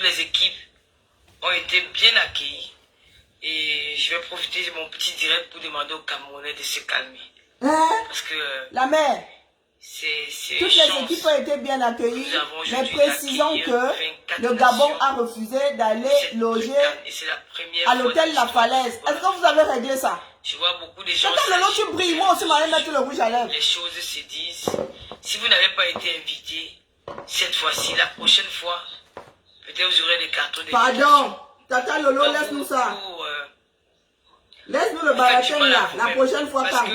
les équipes ont été bien accueillies. Et je vais profiter de mon petit direct pour demander aux Camerounais de se calmer. Hein? Parce que La mère, c'est toutes les équipes ont été bien accueillies, mais précisons que le Gabon a refusé d'aller loger à l'hôtel La Falaise. Est-ce que vous avez réglé ça? Je vois beaucoup de gens. Quand le lot tu brilles, moi aussi, je vais mettre le rouge à lèvres. Les choses se disent. Si vous n'avez pas été invité, cette fois-ci, la prochaine fois, peut-être vous aurez des cartons de Pardon, Tata Lolo, laisse-nous ça. Laisse-nous le baratin là, la prochaine fois quand.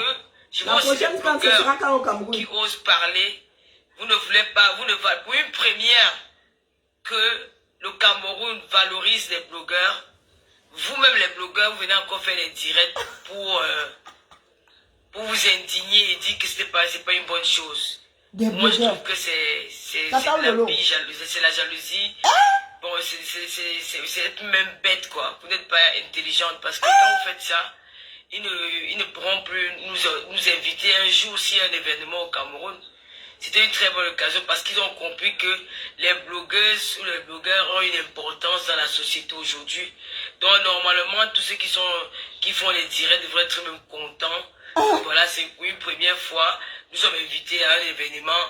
La prochaine fois, ce sera quand au Cameroun. Qui osent parler, vous ne voulez pas, vous ne valez pour une première que le Cameroun valorise les blogueurs. Vous-même les blogueurs, vous venez encore faire des directs pour vous indigner et dire que c'est pas une bonne chose. Moi je trouve que c'est la jalousie. Bon, c'est être même bête quoi. Vous n'êtes pas intelligente parce que quand vous faites ça, ils ne pourront plus nous inviter un jour s'il y a un événement au Cameroun. C'était une très bonne occasion parce qu'ils ont compris que les blogueuses ou les blogueurs ont une importance dans la société aujourd'hui. Donc normalement, tous ceux qui font les directs devraient être même contents. Voilà, c'est pour une première fois, nous sommes invités à un événement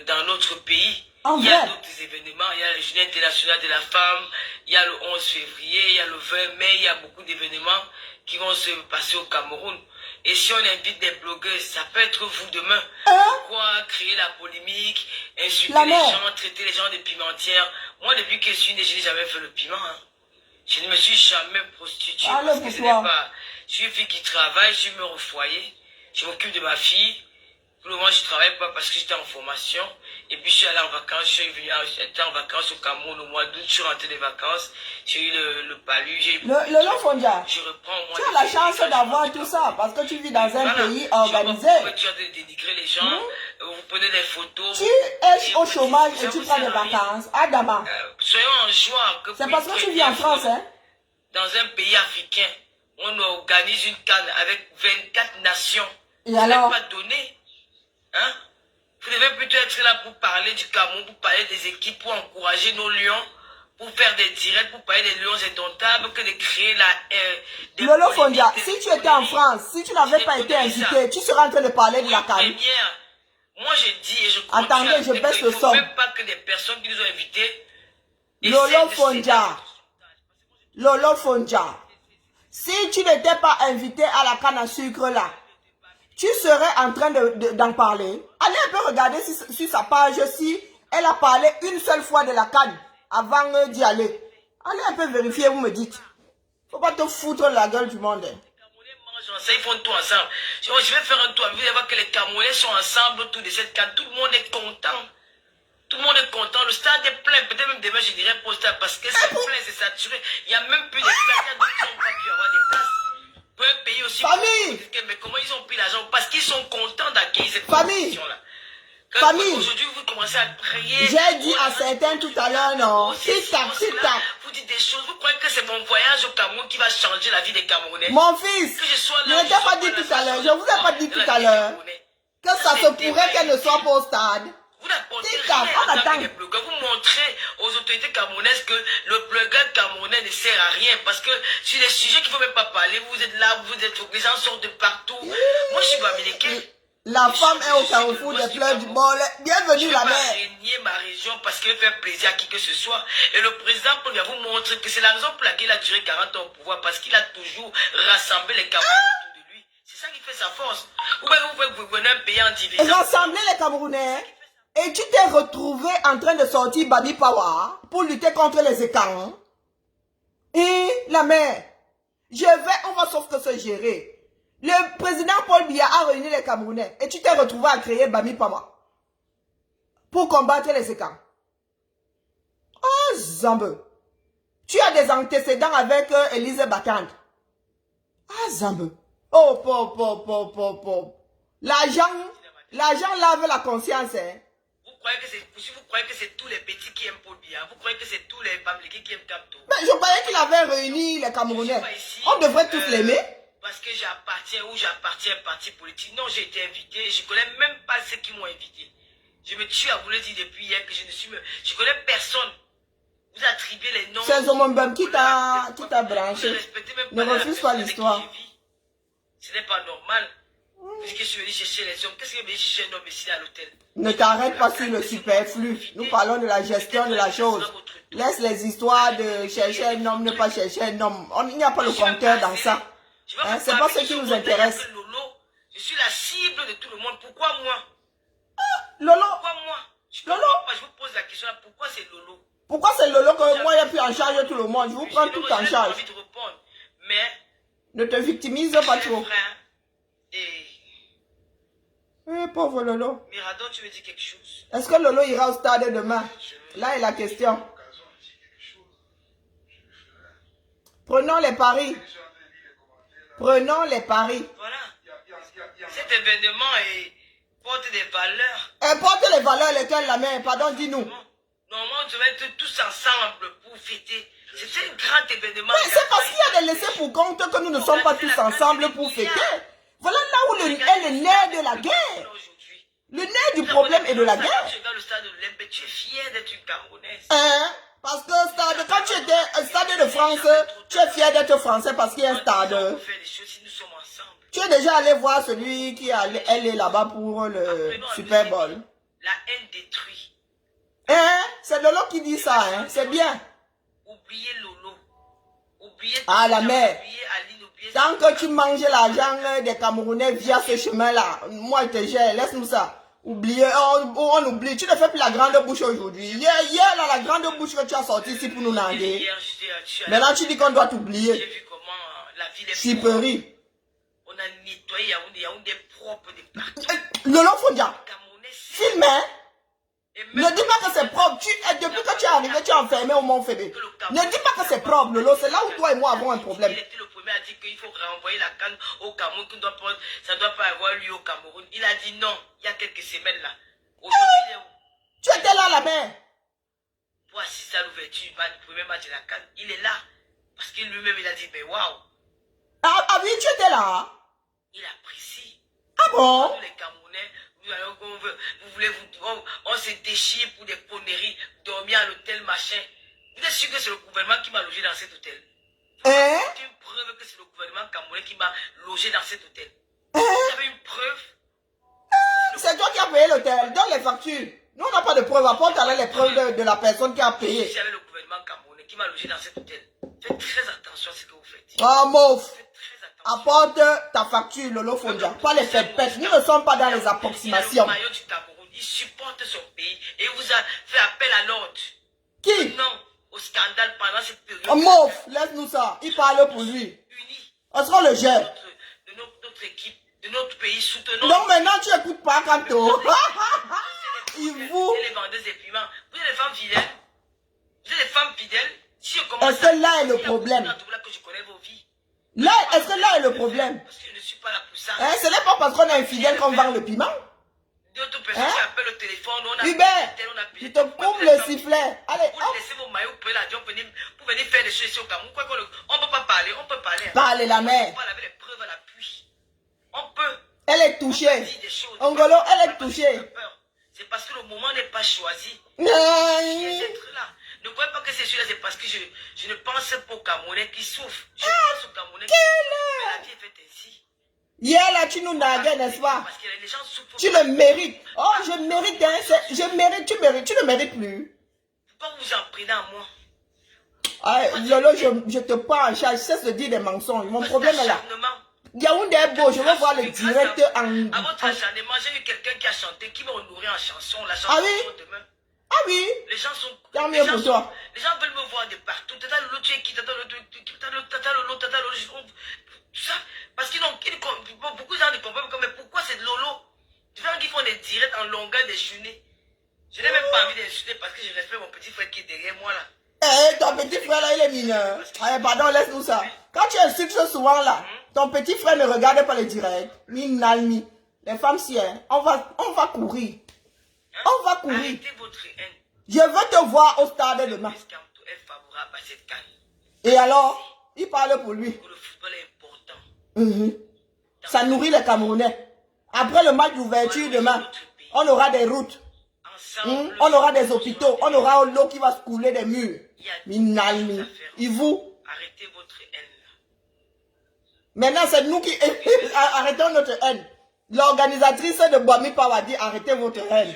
dans notre pays. Il y a d'autres événements, il y a la Journée internationale de la femme, il y a le 11 février, il y a le 20 mai, il y a beaucoup d'événements qui vont se passer au Cameroun. Et si on invite des blogueurs, ça peut être vous demain. Pourquoi créer la polémique, insulter les gens, traiter les gens de pimentières? Moi, depuis que je suis né, je n'ai jamais fait le piment. Hein. Je ne me suis jamais prostituée parce que ce n'est pas... Je suis une fille qui travaille, je suis mère au foyer, je m'occupe de ma fille. Pour le moment, je ne travaille pas parce que j'étais en formation. Et puis, je suis allé en vacances. J'étais en vacances au Cameroun au mois d'août. Je suis rentré des vacances. J'ai eu le palu. Le Lofondia, je reprends au mois tu as la chance d'avoir tout ça parce que tu vis dans un pays organisé. Tu as dénigré les gens. Vous prenez des photos. Tu es au chômage et tu prends des vacances. Adama. Soyons en joie. C'est parce que tu vis en France, hein? Dans un pays africain, on organise une canne avec 24 nations. Et ça alors? n'est pas donné. Hein? Vous devez plutôt être là pour parler du Cameroun, pour parler des équipes, pour encourager nos lions, pour faire des directs, pour parler des lions indomptables, que de créer la... Lolo Fondia, si tu étais en France, si tu n'avais pas été invité, tu serais en train de parler de la canne. Moi je dis et je continue. Attendez, je baisse le son. Même pas que des personnes qui nous ont invités. Lolo Fondia. Lolo Fondia. Si tu n'étais pas invité à la canne à sucre là, tu serais en train d'en parler. Allez un peu regarder sur sa page si elle a parlé une seule fois de la canne avant d'y aller. Allez un peu vérifier, vous me dites. Faut pas te foutre la gueule du monde. Les Camerounais mangent ensemble, ils font tout ensemble. Je vais faire un tour, vous allez voir que les Camerounais sont ensemble autour de cette canne. Tout le monde est content. Tout le monde est content. Le stade est plein. Peut-être même demain, je dirais pour le stade parce que c'est plein, c'est saturé. Il n'y a même plus de places. Il y a d'autres qui n'ont pas pu avoir des places. Pour un pays aussi. Famille! Mais comment ils ont pris l'argent? Parce qu'ils sont contents d'accueillir cette compétition-là. Famille! Aujourd'hui, vous commencez à prier. J'ai dit à certains tout à l'heure, non? Tic-tac, tic-tac. Vous dites des choses. Vous croyez que c'est mon voyage au Cameroun qui va changer la vie des Camerounais? Mon fils! Je ne t'ai pas dit tout à l'heure. Je vous ai pas dit tout à l'heure que ça se pourrait qu'elle ne soit pas au stade. Vous n'apportez rien en tant que blogueur. Vous montrez aux autorités camerounaises que le blogueur camerounais ne sert à rien. Parce que sur les sujets qu'il ne faut même pas parler, vous êtes là, les gens sortent de partout. Moi, je suis américain. La femme est au carrefour des pleurs du bol. Bienvenue la mère. Je ne vais pas régner ma région parce qu'il veut faire plaisir à qui que ce soit. Et le président Paul va vous montrer que c'est la raison pour laquelle il a duré 40 ans au pouvoir. Parce qu'il a toujours rassemblé les Camerounais autour de lui. C'est ça qui fait sa force. Ou bien vous pouvez gouverner un pays en division. Rassembler les Camerounais. Et tu t'es retrouvé en train de sortir Babi Power pour lutter contre les écarts. Et la mère, on va sauf que se gérer. Le président Paul Biya a réuni les Camerounais et tu t'es retrouvé à créer Babi Power pour combattre les écarts. Oh, Zambe. Tu as des antécédents avec Élise Batande. Ah, Zambe. Oh, pop. L'argent lave la conscience, hein. Vous croyez que c'est tous les petits qui aiment Paul Biya? Vous croyez que c'est tous les Bamlékés qui aiment Kamto? Mais je croyais qu'il avait réuni les Camerounais. On devrait tous l'aimer. Parce que j'appartiens à un parti politique. Non, j'ai été invité. Je ne connais même pas ceux qui m'ont invité. Je me tue à vous le dire depuis hier que je ne connais personne. Vous êtes attribuer les noms. C'est Zomombem qui t'a branché. Ne refuse pas l'histoire. Ce n'est pas normal. Puisque je suis venu chercher les hommes, qu'est-ce que je vais chercher un homme ici à l'hôtel? Ne t'arrête pas sur le superflu. Nous parlons de la gestion de la chose. Laisse les histoires de chercher un homme, ne pas chercher un homme. Il n'y a pas le compteur dans ça. Hein, c'est pas ce qui nous intéresse. Je suis la cible de tout le monde. Pourquoi moi? Lolo. Pourquoi moi? Lolo. Je vous pose la question là. Pourquoi c'est Lolo? Pourquoi c'est Lolo que moi j'ai pris en charge tout le monde? Je vous prends tout en charge. Envie de répondre, mais ne te victimise pas trop. Pauvre Lolo. Mirador, tu me dis quelque chose? Est-ce que Lolo ira au stade demain? Là est la question. Prenons les paris. Prenons les paris. Voilà. Cet événement porte des valeurs. Elle porte les valeurs lesquelles la mère? Pardon, dis-nous. Normalement, on devait être tous ensemble pour fêter. C'est un grand événement. Mais c'est parce qu'il y a des laissés pour compte que nous ne sommes pas tous ensemble pour fêter. Voilà là où est le nerf de la guerre. Le nerf du problème est de la guerre. Tu es dans le stade de l'Olympe, tu es fier d'être une Camerounaise. Hein? Parce que quand tu étais au stade de France, tu es fier d'être français parce qu'il y a un stade. Tu es déjà allé voir celui qui est là-bas pour le Super Bowl. La haine détruit. Hein? C'est Lolo qui dit ça, hein? C'est bien. Oubliez Lolo. Oubliez la mère. Aline, tant que tu manges l'argent des Camerounais via ce chemin-là, moi je te gère, laisse-nous ça. Oubliez, on oublie. Tu ne fais plus la grande bouche aujourd'hui. Hier, là, la grande bouche que tu as sortie ici pour nous naguer. Maintenant, tu dis qu'on doit t'oublier. J'ai vu comment la ville est Chiperie. On a nettoyé Yaoundé propre de partout. Lolo Fondia. Filme, hein? Ne dis pas que c'est propre. Depuis que tu es arrivé, tu es enfermé au Mont Fébé. Ne dis pas que c'est propre, Lolo. C'est là où toi et moi avons un problème. Il était le premier à dire qu'il faut renvoyer la canne au Cameroun, ça ne doit pas avoir lieu au Cameroun. Il a dit non, il y a quelques semaines là. Aujourd'hui, il est où? Tu étais là, la mère. Pour assister à l'ouverture du premier match de la canne, il est là. Parce qu'il lui-même, il a dit, mais waouh. Ah oui, tu étais là. Il apprécie. Ah bon? Nous, les Camerounais, vous voulez on se déchire pour des conneries, dormir à l'hôtel, machin. Vous êtes sûr que c'est le gouvernement qui m'a logé dans cet hôtel? Hein? C'est une preuve que c'est le gouvernement camerounais qui m'a logé dans cet hôtel. Hein? Vous avez une preuve? C'est toi qui as payé l'hôtel. Donne les factures. Nous, on n'a pas de preuves. Apporte alors les preuves de la personne qui a payé. Si avec le gouvernement camerounais qui m'a logé dans cet hôtel, faites très attention à ce que vous faites. Ah, mouf. Faites très attention. Apporte ta facture, Lolo Fondia. Pas les fêtes. Nous ne sommes pas dans les approximations. Il est le maillot du Cameroun. Il supporte son pays et il vous a fait appel à l'ordre. Qui? Non, au scandale pendant cette période. Oh, mouf. Laisse-nous ça. Il parle pour lui. Unis. Est-ce qu'on le gère? De notre équipe, de notre pays, soutenons. Donc maintenant, tu n'écoutes pas Kanto. Il vous. Les vendeuses de piments. Vous êtes des femmes fidèles. Vous êtes des femmes fidèles. Si je commence Est-ce que là est le problème? que je connais vos vies. Là, est-ce que là est le problème? Parce que je ne suis pas là pour ça. Hein, ce n'est pas parce qu'on est infidèle qu'on vend le piment. D'autres personnes qui appellent au téléphone. On a Hubert, payé tu te coupe le sifflet. Allez, vous laissez vos maillots, vous pouvez l'avion pour venir faire des choses ici au Cameroun. On ne peut pas parler, on peut parler. Parlez la mère. On peut avec les preuves à l'appui. On peut. Elle est touchée. Ongolo, elle est touchée. C'est parce que le moment n'est pas choisi. Non. Là. Ne croyez pas que c'est celui-là, c'est parce que je ne pense pas aux Camerounais qui souffrent. Je pense aux Camerounais qui souffrent. Mais la vie est faite ainsi. Hier là, tu nous naguais, n'est-ce pas? Parce que les gens souffrent. Tu le mérites. Oh, je mérite, hein. Je mérite, tu mérites. Tu ne mérites plus. Pourquoi vous vous en prenez à moi? Ah, Lolo, je te prends en charge. Cesse de dire des mensonges. Mon problème est là. Yaoundé est beau. Je veux voir le direct en... À votre acharnement, j'ai eu quelqu'un qui a chanté, qui m'a honoré en chanson. La chanson Ah oui? demain. Ah oui? Les gens sont... Tant mieux pour toi. Les gens veulent me voir de partout. Tata Lolo, tu es qui? Tata Lolo, tout ça. Parce qu'ils n'ont... Beaucoup de gens ne comprennent pas. Mais pourquoi c'est Lolo? Tu vois qu'ils font des directs en longueur des journées. Je n'ai même pas envie d'insulter parce que je respecte mon petit frère qui est derrière moi là. Eh, ton petit frère là, il est mineur. Ah, pardon, laisse-nous ça. Quand tu insultes souvent là, ton petit frère ne regarde pas les directs. Ni Nalmi. Les femmes si, hein, on va courir. On va courir. Arrêtez votre haine. Je veux te voir au stade demain. Est favorable à cette canne. Et alors, il parle pour lui. Le football est important. Ça nourrit les Camerounais. Après le match d'ouverture demain, on aura des routes. On aura des hôpitaux, on aura l'eau qui va se couler des murs. Minalmi. Et vous? Arrêtez votre haine. Maintenant, c'est nous qui arrêtons notre haine. L'organisatrice de Bwami Pawa dit arrêtez votre haine.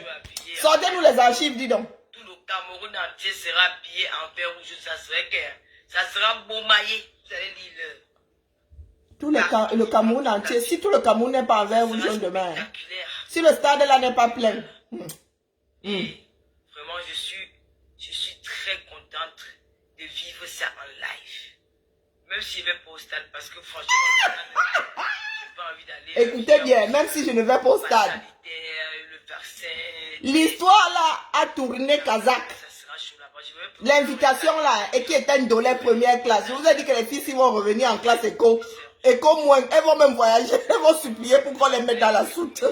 Sortez-nous les archives, dis donc. Tout le Cameroun entier sera pillé en fer rouge, ça sera beaumaillé. Vous allez lire Le Cameroun entier, si tout le Cameroun n'est pas en vert rouge demain, si le stade là n'est pas plein. Et vraiment, je suis très contente de vivre ça en live. Même si je vais pas au stade, parce que franchement, je n'ai pas envie d'aller. Écoutez bien, même si je ne vais pas au stade. L'histoire là a tourné kazakh. L'invitation là, et qui était une dollar première classe. Je vous ai dit que les filles, s'ils vont revenir en classe éco moins, elles vont même voyager, elles vont supplier pour qu'on les mette dans la soute.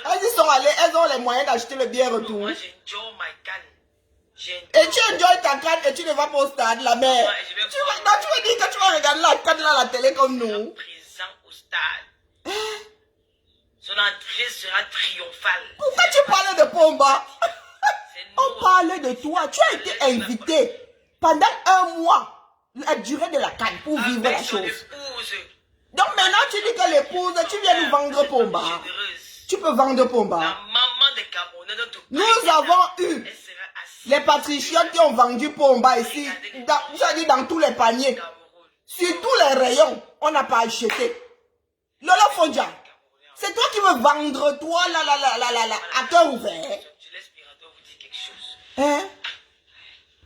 Elles y sont allées, elles ont les moyens d'acheter le bien retour. Moi, j'enjoy my can. Et tu enjoy ta canne et tu ne vas pas au stade, la mère. Tu veux dire que tu vas regarder la canne là à la télé comme nous. Présent au stade. Son entrée sera triomphale. Pourquoi tu parlais de Pomba? On parlait de toi. Tu as été invité pendant un mois, la durée de la canne, pour vivre la chose. Donc maintenant, tu dis que l'épouse, tu viens nous vendre Pomba. Tu peux vendre Pomba. La maman des Camerounais, nous avons eu les patriotes qui ont vendu Pomba ici, dans tous les paniers. Sur tous les rayons, on n'a pas acheté. Lolo Fondia, c'est toi qui veux vendre, toi, à cœur ouvert. Hein?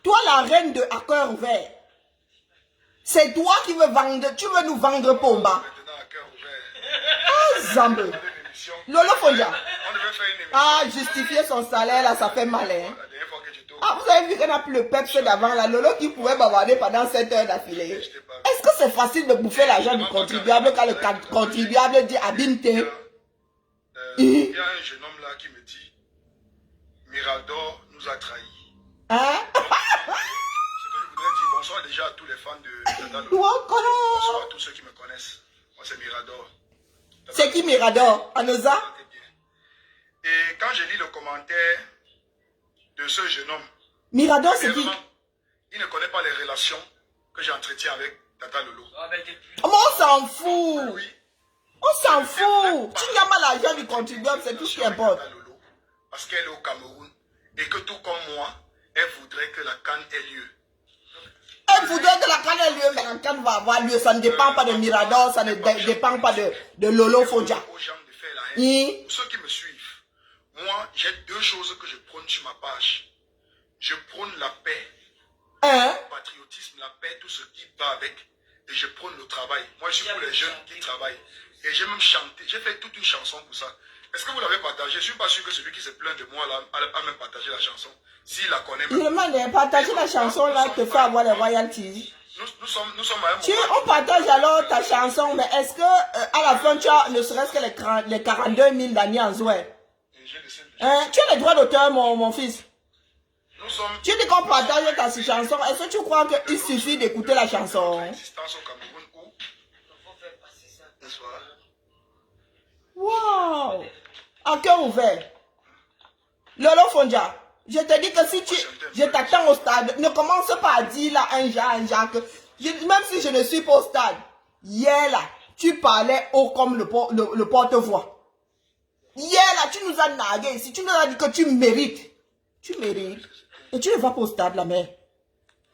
Toi, la reine de à cœur ouvert. C'est toi qui veux vendre, tu veux nous vendre Pomba. Ah, Zambe. Lolo Fondia. Ah, justifier son salaire, là, ça fait mal, hein? Ah, vous avez vu qu'on a plus le peps d'avant, là. Lolo qui pouvait bavarder pendant 7 heures d'affilée. Est-ce que c'est facile de bouffer l'argent du contribuable quand le contribuable dit Abimte? Il y a un jeune homme là qui me dit Mirador nous a trahis. Hein? Ce que je voudrais dire, bonsoir déjà à tous les fans de Tata Lolo. Bonsoir à tous ceux qui me connaissent. Moi c'est Mirador. C'est qui Mirador? Anoza? Et quand je lis le commentaire de ce jeune homme, Mirador c'est qui? Il ne connaît pas les relations que j'entretiens avec Tata Lolo. Mais on s'en fout. Oui. On s'en fout. Tu n'as pas l'argent du contribuable, c'est tout ce qui importe. Parce qu'elle est au Cameroun et que tout comme moi, elle voudrait que la canne ait lieu. Elle voudrait que la canne ait lieu, mais la canne va avoir lieu. Ça ne dépend pas de Mirador, ça ne dépend pas de Lolo Fondia. Aux gens de faire la haine. Pour ceux qui me suivent, moi, j'ai deux choses que je prône sur ma page. Je prône la paix, le patriotisme, la paix, tout ce qui va avec. Et je prône le travail. Moi, je suis pour les jeunes qui travaillent. Et j'ai même chanté, j'ai fait toute une chanson pour ça. Est-ce que vous l'avez partagé? Je ne suis pas sûr que celui qui se plaint de moi là, a même partagé la chanson. S'il la connaît même. Il demande partager la chanson là, te fait avoir les royalties. Nous sommes à un moment. On partage alors ta chanson, mais est-ce que à la fin tu as ne serait-ce que les 42 000 d'années en Zoué? Tu as les droits d'auteur, mon fils. Tu dis qu'on partage ta chanson. Est-ce que tu crois qu'il suffit d'écouter la chanson? Wow! À cœur ouvert. Lolo Fondia, je te dis que si je t'attends au stade, ne commence pas à dire là un Jacques. Même si je ne suis pas au stade, hier là, tu parlais haut comme le porte-voix. Hier là, tu nous as nagué ici, tu nous as dit que tu mérites. Tu mérites. Et tu ne vas pas au stade, la mère.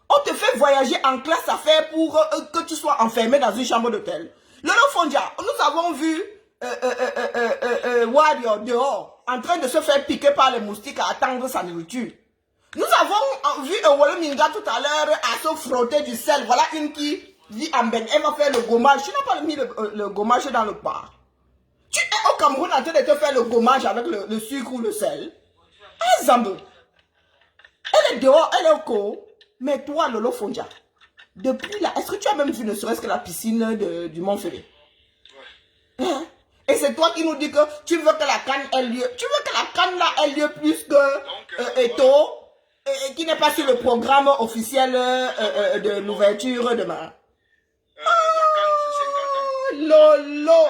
On te fait voyager en classe à faire pour que tu sois enfermé dans une chambre d'hôtel. Lolo Fondia, nous avons vu Warrior dehors, en train de se faire piquer par les moustiques à attendre sa nourriture. Nous avons vu Wolo Minga tout à l'heure à se frotter du sel. Voilà une qui vit en Ben. Elle va faire le gommage. Tu n'as pas mis le gommage dans le bar. Tu es au Cameroun en train de te faire le gommage avec le sucre ou le sel. Ah, Zambo. Elle est dehors, elle est au co. Mais toi, Lolo Fondia, depuis là, est-ce que tu as même vu ne serait-ce que la piscine du Mont-Ferré? Hein? Et c'est toi qui nous dis que tu veux que la canne ait lieu. Tu veux que la canne là ait lieu plus que Eto, et qui n'est pas sur le programme officiel de l'ouverture demain. La canne, c'est 50 ans. Lolo.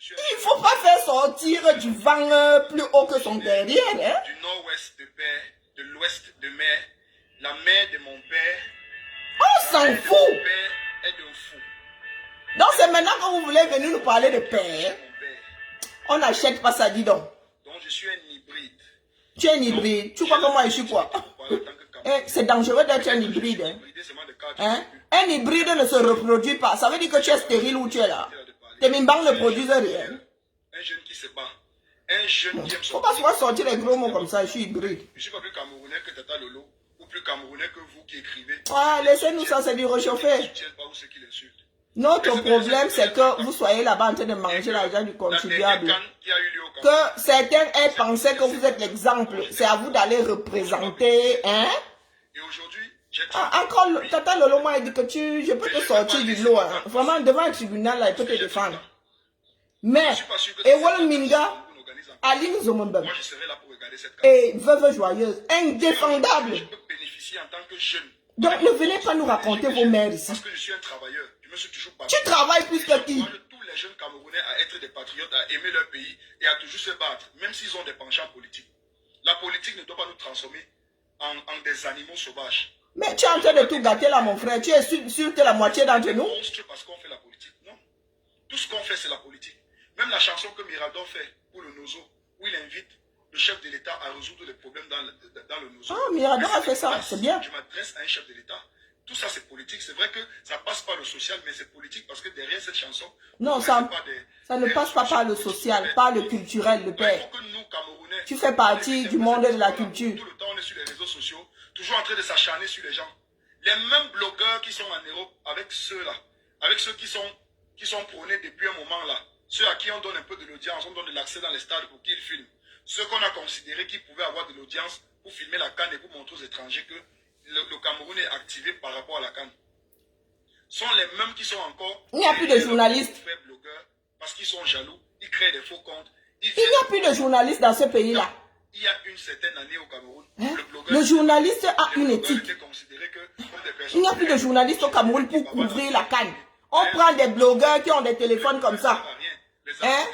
Il ne faut pas faire sortir du vent plus haut que son derrière. Hein? Du nord-ouest de père, de l'ouest de mère, la mère de mon père. On s'en fout. Mon père est d'un fou. Donc c'est maintenant que vous voulez venir nous parler de père. Mon père. On n'achète pas ça, dis donc. Donc je suis un hybride. Tu es un hybride. Tu crois que moi je suis quoi? C'est dangereux d'être un hybride. Hein? Un hybride ne se reproduit pas. Ça veut dire que tu es stérile où tu es là. Tes mimbangs ne produisent rien. Un jeune qui se bat. Un jeune qui aime Faut pas souvent sortir les gros mots comme ça. Je suis hybride. Je suis pas plus camerounais que Tata Lolo. Ou plus camerounais que vous qui écrivez. Ah, laissez-nous ça, c'est du réchauffé. Notre problème, c'est que vous soyez là-bas en train de manger l'argent du contribuable. Que certains aient pensé que vous êtes l'exemple. C'est à vous d'aller représenter. Hein? Et aujourd'hui, encore, Tata Lolo m'a dit que je peux te sortir du lot. Hein. Vraiment, devant un tribunal, là, il peut te défendre. Mais, Ewol Minga, Aline Zomonbem, et Veuve Joyeuse, indéfendable. je peux bénéficier en tant que jeune. Donc, ne venez pas nous raconter vos mères ici. Parce que je suis un travailleur. Je me suis toujours Tu travailles plus que qui? J'encourage tous les jeunes Camerounais à être des patriotes, à aimer leur pays et à toujours se battre, même s'ils ont des penchants politiques. La politique ne doit pas nous transformer en des animaux sauvages. Mais tu es en train de tout gâter là, mon frère. Tu es sûr que la moitié d'entre nous? Monstre parce qu'on fait la politique. Non. Tout ce qu'on fait, c'est la politique. Même la chanson que Mirador fait pour le Nozo, où il invite le chef de l'État à résoudre les problèmes dans le Nozo. Ah, Mirador a fait ça, c'est bien. Je m'adresse à un chef de l'État. Tout ça, c'est politique. C'est vrai que ça passe par le social, mais c'est politique parce que derrière cette chanson... Non, ça ne passe pas par le social, par le culturel, le père. Tu fais partie du monde de la culture. Tout le temps, on est sur les réseaux sociaux, toujours en train de s'acharner sur les gens. Les mêmes blogueurs qui sont en Europe avec ceux-là, avec ceux qui sont prônés depuis un moment là, ceux à qui on donne un peu de l'audience, on donne de l'accès dans les stades pour qu'ils filment, ceux qu'on a considéré qu'ils pouvaient avoir de l'audience pour filmer la CAN et pour montrer aux étrangers que le Cameroun est activé par rapport à la CAN, sont les mêmes qui sont encore... Il n'y a plus de journalistes. Blogueurs, parce qu'ils sont jaloux, ils créent des faux comptes. Il n'y a plus de journalistes dans ce pays-là. Il y a une certaine année au Cameroun, hein? Le journaliste a une éthique. Il n'y a plus de journalistes au Cameroun pour couvrir la CAN. On prend des blogueurs qui ont des téléphones comme ça. Hein?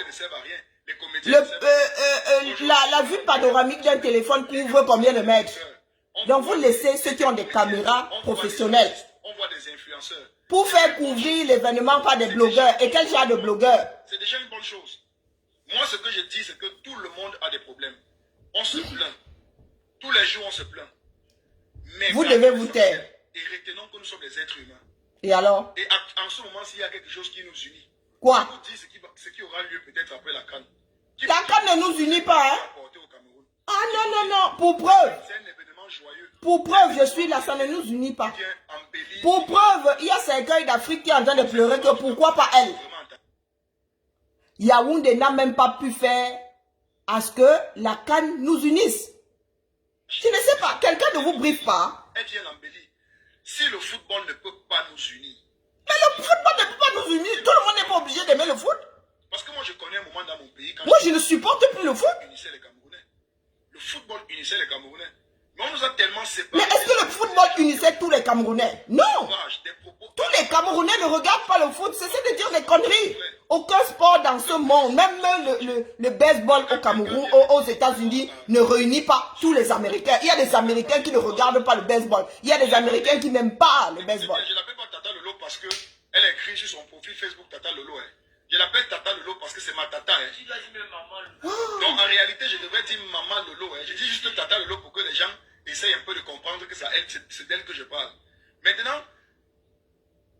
La vue panoramique d'un téléphone couvre combien de mètres? Donc vous laissez ceux qui ont des caméras professionnelles pour faire couvrir l'événement par des blogueurs. Et quel genre de blogueurs? C'est déjà une bonne chose. Moi, ce que je dis, c'est que tout le monde a des problèmes. On se plaint. Tous les jours, on se plaint. Mais vous devez vous taire. Et retenons que nous sommes des êtres humains. Et alors? Et en ce moment, s'il y a quelque chose qui nous unit, quoi? Je vous dis ce qui aura lieu peut-être après la CAN. La CAN ne nous unit pas, hein? Ah non, non, non, pour preuve. C'est un événement joyeux. Pour preuve, je suis là, ça ne nous unit pas. Pour preuve, il y a certains d'Afrique qui est en train de pleurer que pourquoi pas elle? Yaoundé n'a même pas pu faire à ce que la CAN nous unisse. Je ne sais pas, quelqu'un ne vous briefe pas? Si le football ne peut pas nous unir. Mais le football ne peut pas nous unir. Tout le monde n'est pas obligé d'aimer le foot. Parce que moi je connais un moment dans mon pays. Moi je ne supporte plus le foot. Le football unissait les Camerounais. Mais on nous a tellement séparés. Mais est-ce que le football unissait tous les Camerounais? Non. Tous les Camerounais ne regardent pas le foot. Cessez de dire des conneries. Aucun sport dans ce monde, même le baseball au Cameroun, aux États-Unis, ne réunit pas tous les Américains. Il y a des Américains qui ne regardent pas le baseball. Il y a des Américains qui n'aiment pas le baseball. Je l'appelle pas Tata Lolo parce qu'elle écrit sur son profil Facebook Tata Lolo. Hein. Je l'appelle Tata Lolo parce que c'est ma tata. Hein. Tu dois dire même maman Lolo. Donc en réalité, je devrais dire maman Lolo. Hein. Je dis juste Tata Lolo pour que les gens essayent un peu de comprendre que c'est d'elle que je parle. Maintenant,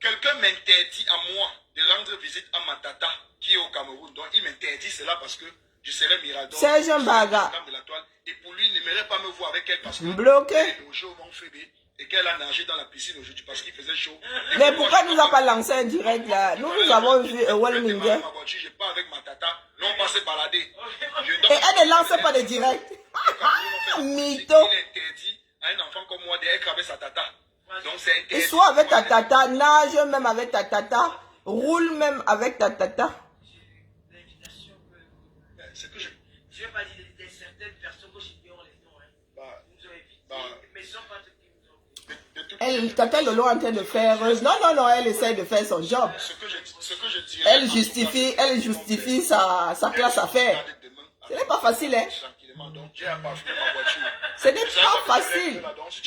quelqu'un m'interdit à moi de rendre visite à ma tata qui est au Cameroun. Donc il m'interdit cela parce que je serais Mirador. C'est un bagarre. Et pour lui, il n'aimerait pas me voir avec elle parce que bloqué. Et qu'elle a nagé dans la piscine aujourd'hui parce qu'il faisait chaud. Mais pourquoi nous a pas lancé un direct là? Nous avons vu Walminga. Je pars avec ma tata, nous on passe balader. Et elle ne lance pas de direct. Mytho. Il est interdit à un enfant comme moi d'être avec sa tata. Donc c'est interdit. Et soit avec ta tata, nage même avec ta tata, roule même avec ta tata. C'est que je ne vais pas dire de certaines personnes que je dis les noms. Vous avez évité. Mais ils sont pas Tata Lolo est en train de faire... Non, elle essaie de faire son job. Elle justifie sa classe à faire. Ce n'est pas facile, hein. Ce n'est pas facile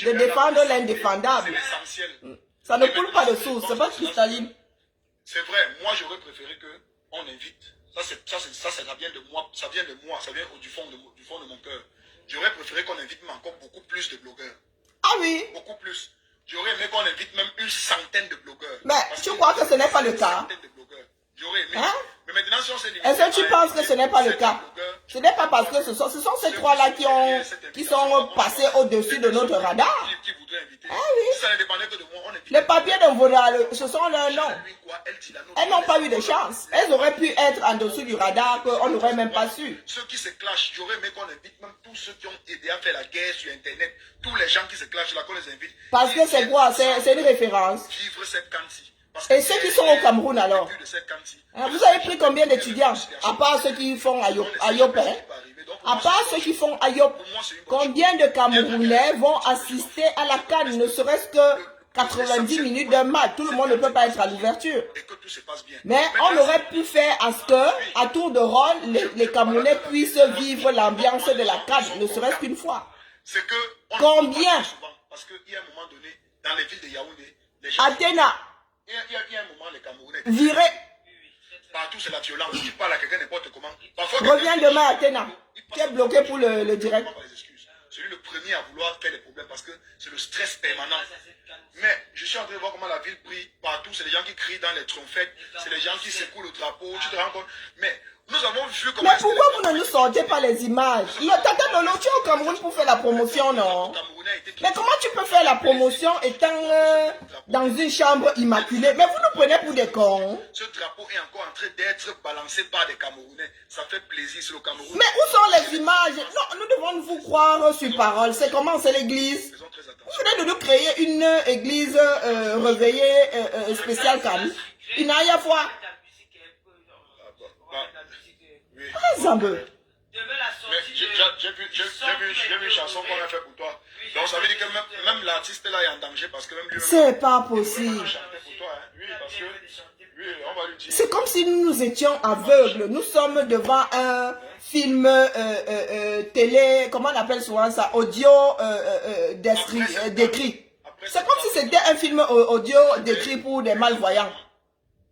de défendre l'indéfendable. Ça ne coule pas de source, c'est pas cristalline. C'est vrai, moi j'aurais préféré qu'on invite. Ça vient de moi, ça vient du fond de mon cœur. J'aurais préféré qu'on invite même encore beaucoup plus de blogueurs. Ah oui? Beaucoup plus. J'aurais aimé qu'on invite même une centaine de blogueurs. Mais tu crois que ce n'est pas le cas? J'aurais aimé. Hein? Mais maintenant, si on s'est limité... Est-ce que tu penses que ce n'est pas le cas? Ce n'est pas parce que ce sont ces trois-là qui sont passés au-dessus de notre radar. Ah oui. Si ça ne dépendait que de moi, on invite... Les papiers d'envoyage, ce sont leurs noms. Elles n'ont pas eu de chance. Elles auraient pu être en dessous du radar qu'on n'aurait même pas su. Ceux qui se clashent, j'aurais aimé qu'on invite même tous ceux qui ont aidé à faire la guerre sur Internet. Tous les gens qui se clashent là, qu'on les invite. Parce que c'est quoi? C'est une référence. Vivre cette Kanti. Et ceux qui sont au Cameroun alors? Vous avez pris combien d'étudiants? À part ceux qui font Ayop, hein? À part ceux qui font Ayop, combien de Camerounais vont assister à la CAN, ne serait-ce que 90 minutes d'un match? Tout le monde ne peut pas être à l'ouverture. Mais on aurait pu faire à ce que, à tour de rôle, les Camerounais puissent vivre l'ambiance de la CAN, ne serait-ce qu'une fois. Combien? Parce qu'il y a un moment donné, dans les villes de Yaoundé, Athéna. Il y a un moment, les Camerounais... Viré. Partout, c'est la violence. Tu parles à quelqu'un n'importe comment. Reviens demain, Athéna. Tu es bloqué pour le direct. Celui le premier à vouloir faire des problèmes parce que c'est le stress permanent. Mais je suis en train de voir comment la ville brille partout. C'est les gens qui crient dans les trompettes. C'est les gens qui secouent le drapeau. Tu te rends compte? Mais nous avons vu comment... Mais pourquoi vous ne nous sortez pas les images? Tata Lolo, tu es au Cameroun pour faire la promotion, non? Mais comment tu peux faire la promotion étant dans une chambre immaculée? Mais vous nous prenez pour des cons. Ce drapeau est encore en train d'être balancé par des Camerounais. Ça fait plaisir sur le Cameroun. Mais où sont les images? Non, nous devons vous croire sur parole. C'est comment? C'est l'église. Vous venez de nous créer une église réveillée spéciale Cali. Une aïe à foi. J'ai vu une chanson qu'on a fait pour toi. Donc ça veut dire que même l'artiste là est en danger parce que même lui... C'est pas possible. C'est comme si nous étions aveugles. Nous sommes devant un film télé, comment on appelle souvent ça, audio décrit. C'est comme si c'était un film audio décrit pour des malvoyants.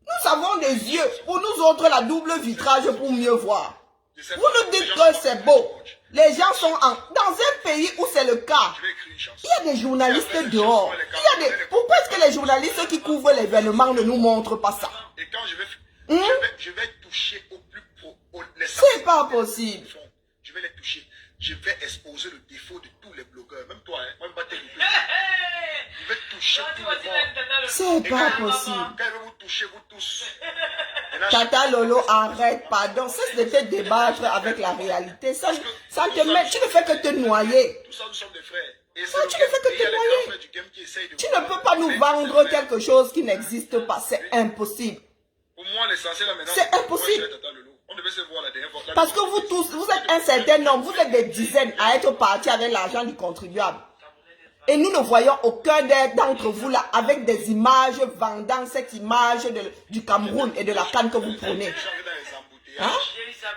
Nous avons des yeux. Pour nous autres, la double vitrage pour mieux voir. Vous nous dites que c'est beau. Les gens sont dans un pays où c'est le cas. Il y a des journalistes dehors. Pourquoi est-ce que les journalistes qui couvrent l'événement ne nous montrent pas ça? Et quand je vais toucher au plus pro. C'est pas possible. Je vais les toucher. Je vais exposer le défaut de tous les blogueurs. Même toi, hein. Même pas tes blogueurs. Je vais toucher tout le monde. C'est pas possible. Quand je vais vous toucher, vous tous. Tata Lolo, arrête, pardon. Cesse de te débattre avec la réalité. Ça te met, tu ne fais que te noyer. Tout ça, nous sommes des frères. Et ça, tu ne fais que te noyer. Tu ne peux pas nous vendre quelque chose qui n'existe pas. C'est impossible. Pour moi, l'essentiel maintenant, c'est impossible. On devait se voir la dernière fois. Parce que vous tous, vous êtes un certain nombre, vous êtes des dizaines à être partis avec l'argent du contribuable. Et nous ne voyons aucun d'entre vous là avec des images vendant cette image du Cameroun et de la canne que vous prenez. Hein?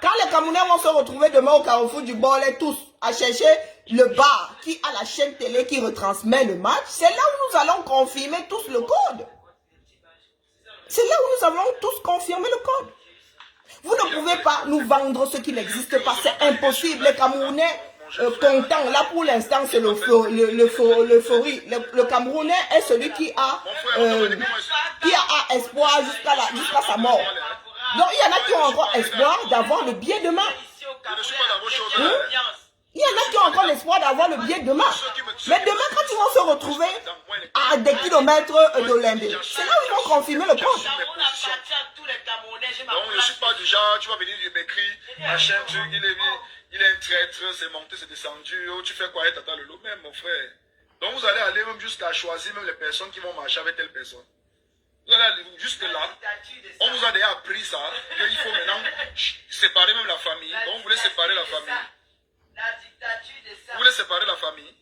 Quand les Camerounais vont se retrouver demain au carrefour du Borlé tous à chercher le bar qui a la chaîne télé qui retransmet le match, c'est là où nous allons confirmer tous le code. C'est là où nous allons tous confirmer le code. Vous ne pouvez pas nous vendre ce qui n'existe pas, c'est impossible. Les Camerounais contents, là pour l'instant c'est l'euphorie. Le Camerounais est celui qui a espoir jusqu'à sa mort. Donc il y en a qui ont encore espoir d'avoir le bien demain. Il y en a qui ont encore l'espoir d'avoir le bien demain. Mais demain, quand ils vont se retrouver à des kilomètres de l'Inde, c'est là où ils vont confirmer le compte. Donc, je ne suis pas du genre, tu vas venir m'écrire, machin, truc, il est un traître, c'est monté, c'est descendu, oh, tu fais quoi, tata le lot, même mon frère. Donc, vous allez aller même jusqu'à choisir même les personnes qui vont marcher avec telle personne. Vous allez aller jusque là. On vous a déjà appris ça, qu'il faut maintenant séparer même la famille. Donc, vous voulez séparer la famille. Vous voulez séparer la famille.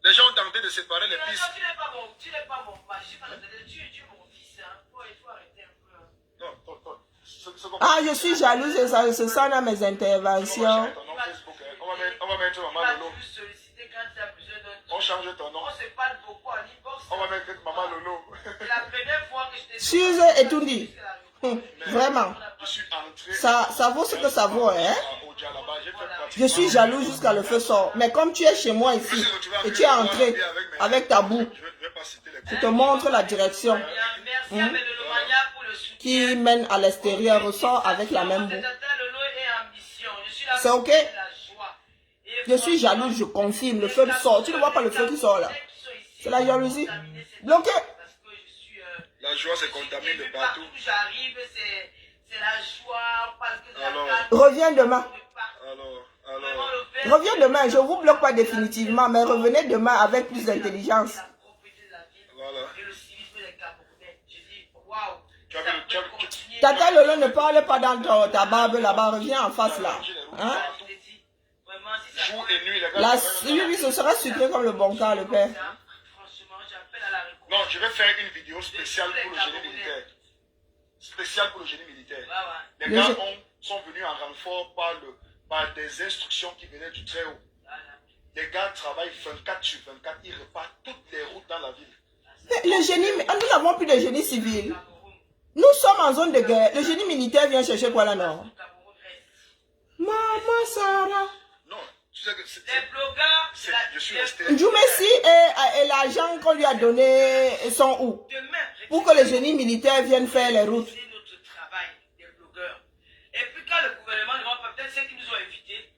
Les gens ont tenté de séparer les pistes. Tu n'es pas mon mari, tu es mon fils. Hein. Il faut arrêter un peu. Non, ah, je suis jalouse et ça se sent dans mes interventions. On va mettre Maman Lolo. On change ton nom. On se parle beaucoup en inbox. On va mettre Maman Lolo. C'est la première fois que je t'ai Suze et tout dit. Vraiment. Je suis entré. Ça vaut ce que ça vaut, hein. Je suis jaloux jusqu'à le feu sort. Mais comme tu es chez moi ici et tu es entré avec ta boue, je te montre la direction qui mène à l'extérieur, ressort avec la même boue. C'est ok? Je suis jaloux, je confirme. Le feu sort. Tu ne vois pas le feu qui sort là? C'est la jalousie. Bloqué. La joie se contamine de partout. C'est la joie. Reviens demain. Alors. Reviens demain. Je ne vous bloque pas définitivement, mais revenez demain avec plus d'intelligence. Voilà. Tata Lolo ne parle pas dans ta barbe là-bas. Reviens en face là. Hein? Jour et nuit, les La, gars. oui, ce sera sucré comme le bon cas, le père. Non, je vais faire une vidéo spéciale pour le génie militaire. Spéciale pour le génie militaire. Les gars sont venus en renfort par des instructions qui venaient du très haut. Les gars travaillent 24 sur 24. Ils repartent toutes les routes dans la ville. Mais le génie, nous n'avons plus de génie civil. Nous sommes en zone de guerre. Le génie militaire vient chercher quoi là, non? Maman Sarah. Non, tu sais que c'est... Les blogueurs, Je suis resté... Djoumessi et l'argent qu'on lui a donné sont où? Pour que les génies militaires viennent faire les routes. C'est notre travail, des blogueurs. Et puis quand le gouvernement ne va pas, peut-être ceux qui nous ont invités,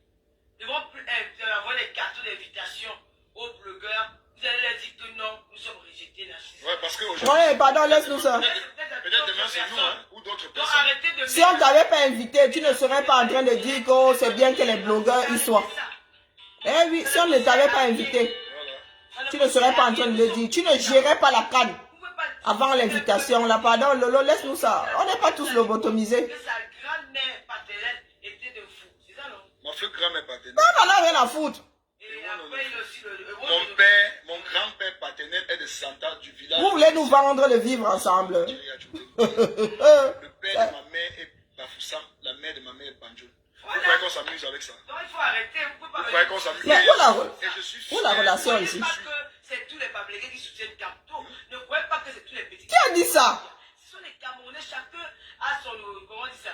ne vont plus avoir des cartons d'invitation aux blogueurs. Vous allez leur dire que non, nous sommes rejetés là. Ouais, parce qu'aujourd'hui... Ouais, pardon, laisse-nous ça. Peut-être demain c'est nous, hein, ou d'autres Donc personnes. arrêtez de Si on ne t'avait pas invité, tu ne serais pas en train de dire que oh, c'est bien que les blogueurs y soient. Eh oui, si on ne t'avait pas invité, tu ne serais pas en train de le dire. Tu ne gérais pas la canne avant l'invitation. Là, pardon, Lolo, laisse-nous ça. On n'est pas tous lobotomisés. que sa grand-mère paternelle était de fou. C'est ça, non? Ma feu grand-mère paternelle. Non, on n'a rien à foutre. Et après, il y a aussi le Mon grand-père paternel est de Santa du village. Vous voulez nous vendre le vivre ensemble. Le père de ma mère est Bafoussam, la mère de ma mère est Banjo. Vous croyez qu'on s'amuse avec ça? Non, il faut arrêter. Vous pouvez pas. Vous croyez qu'on s'amuse? Mais Et où la relation Ne ici? croyez pas que c'est tous les Bablégués qui soutiennent Camto. Ne croyez pas que c'est tous les petits. Qui a dit ça? Ce sont les Camerounais, chacun a son... Comment on dit ça?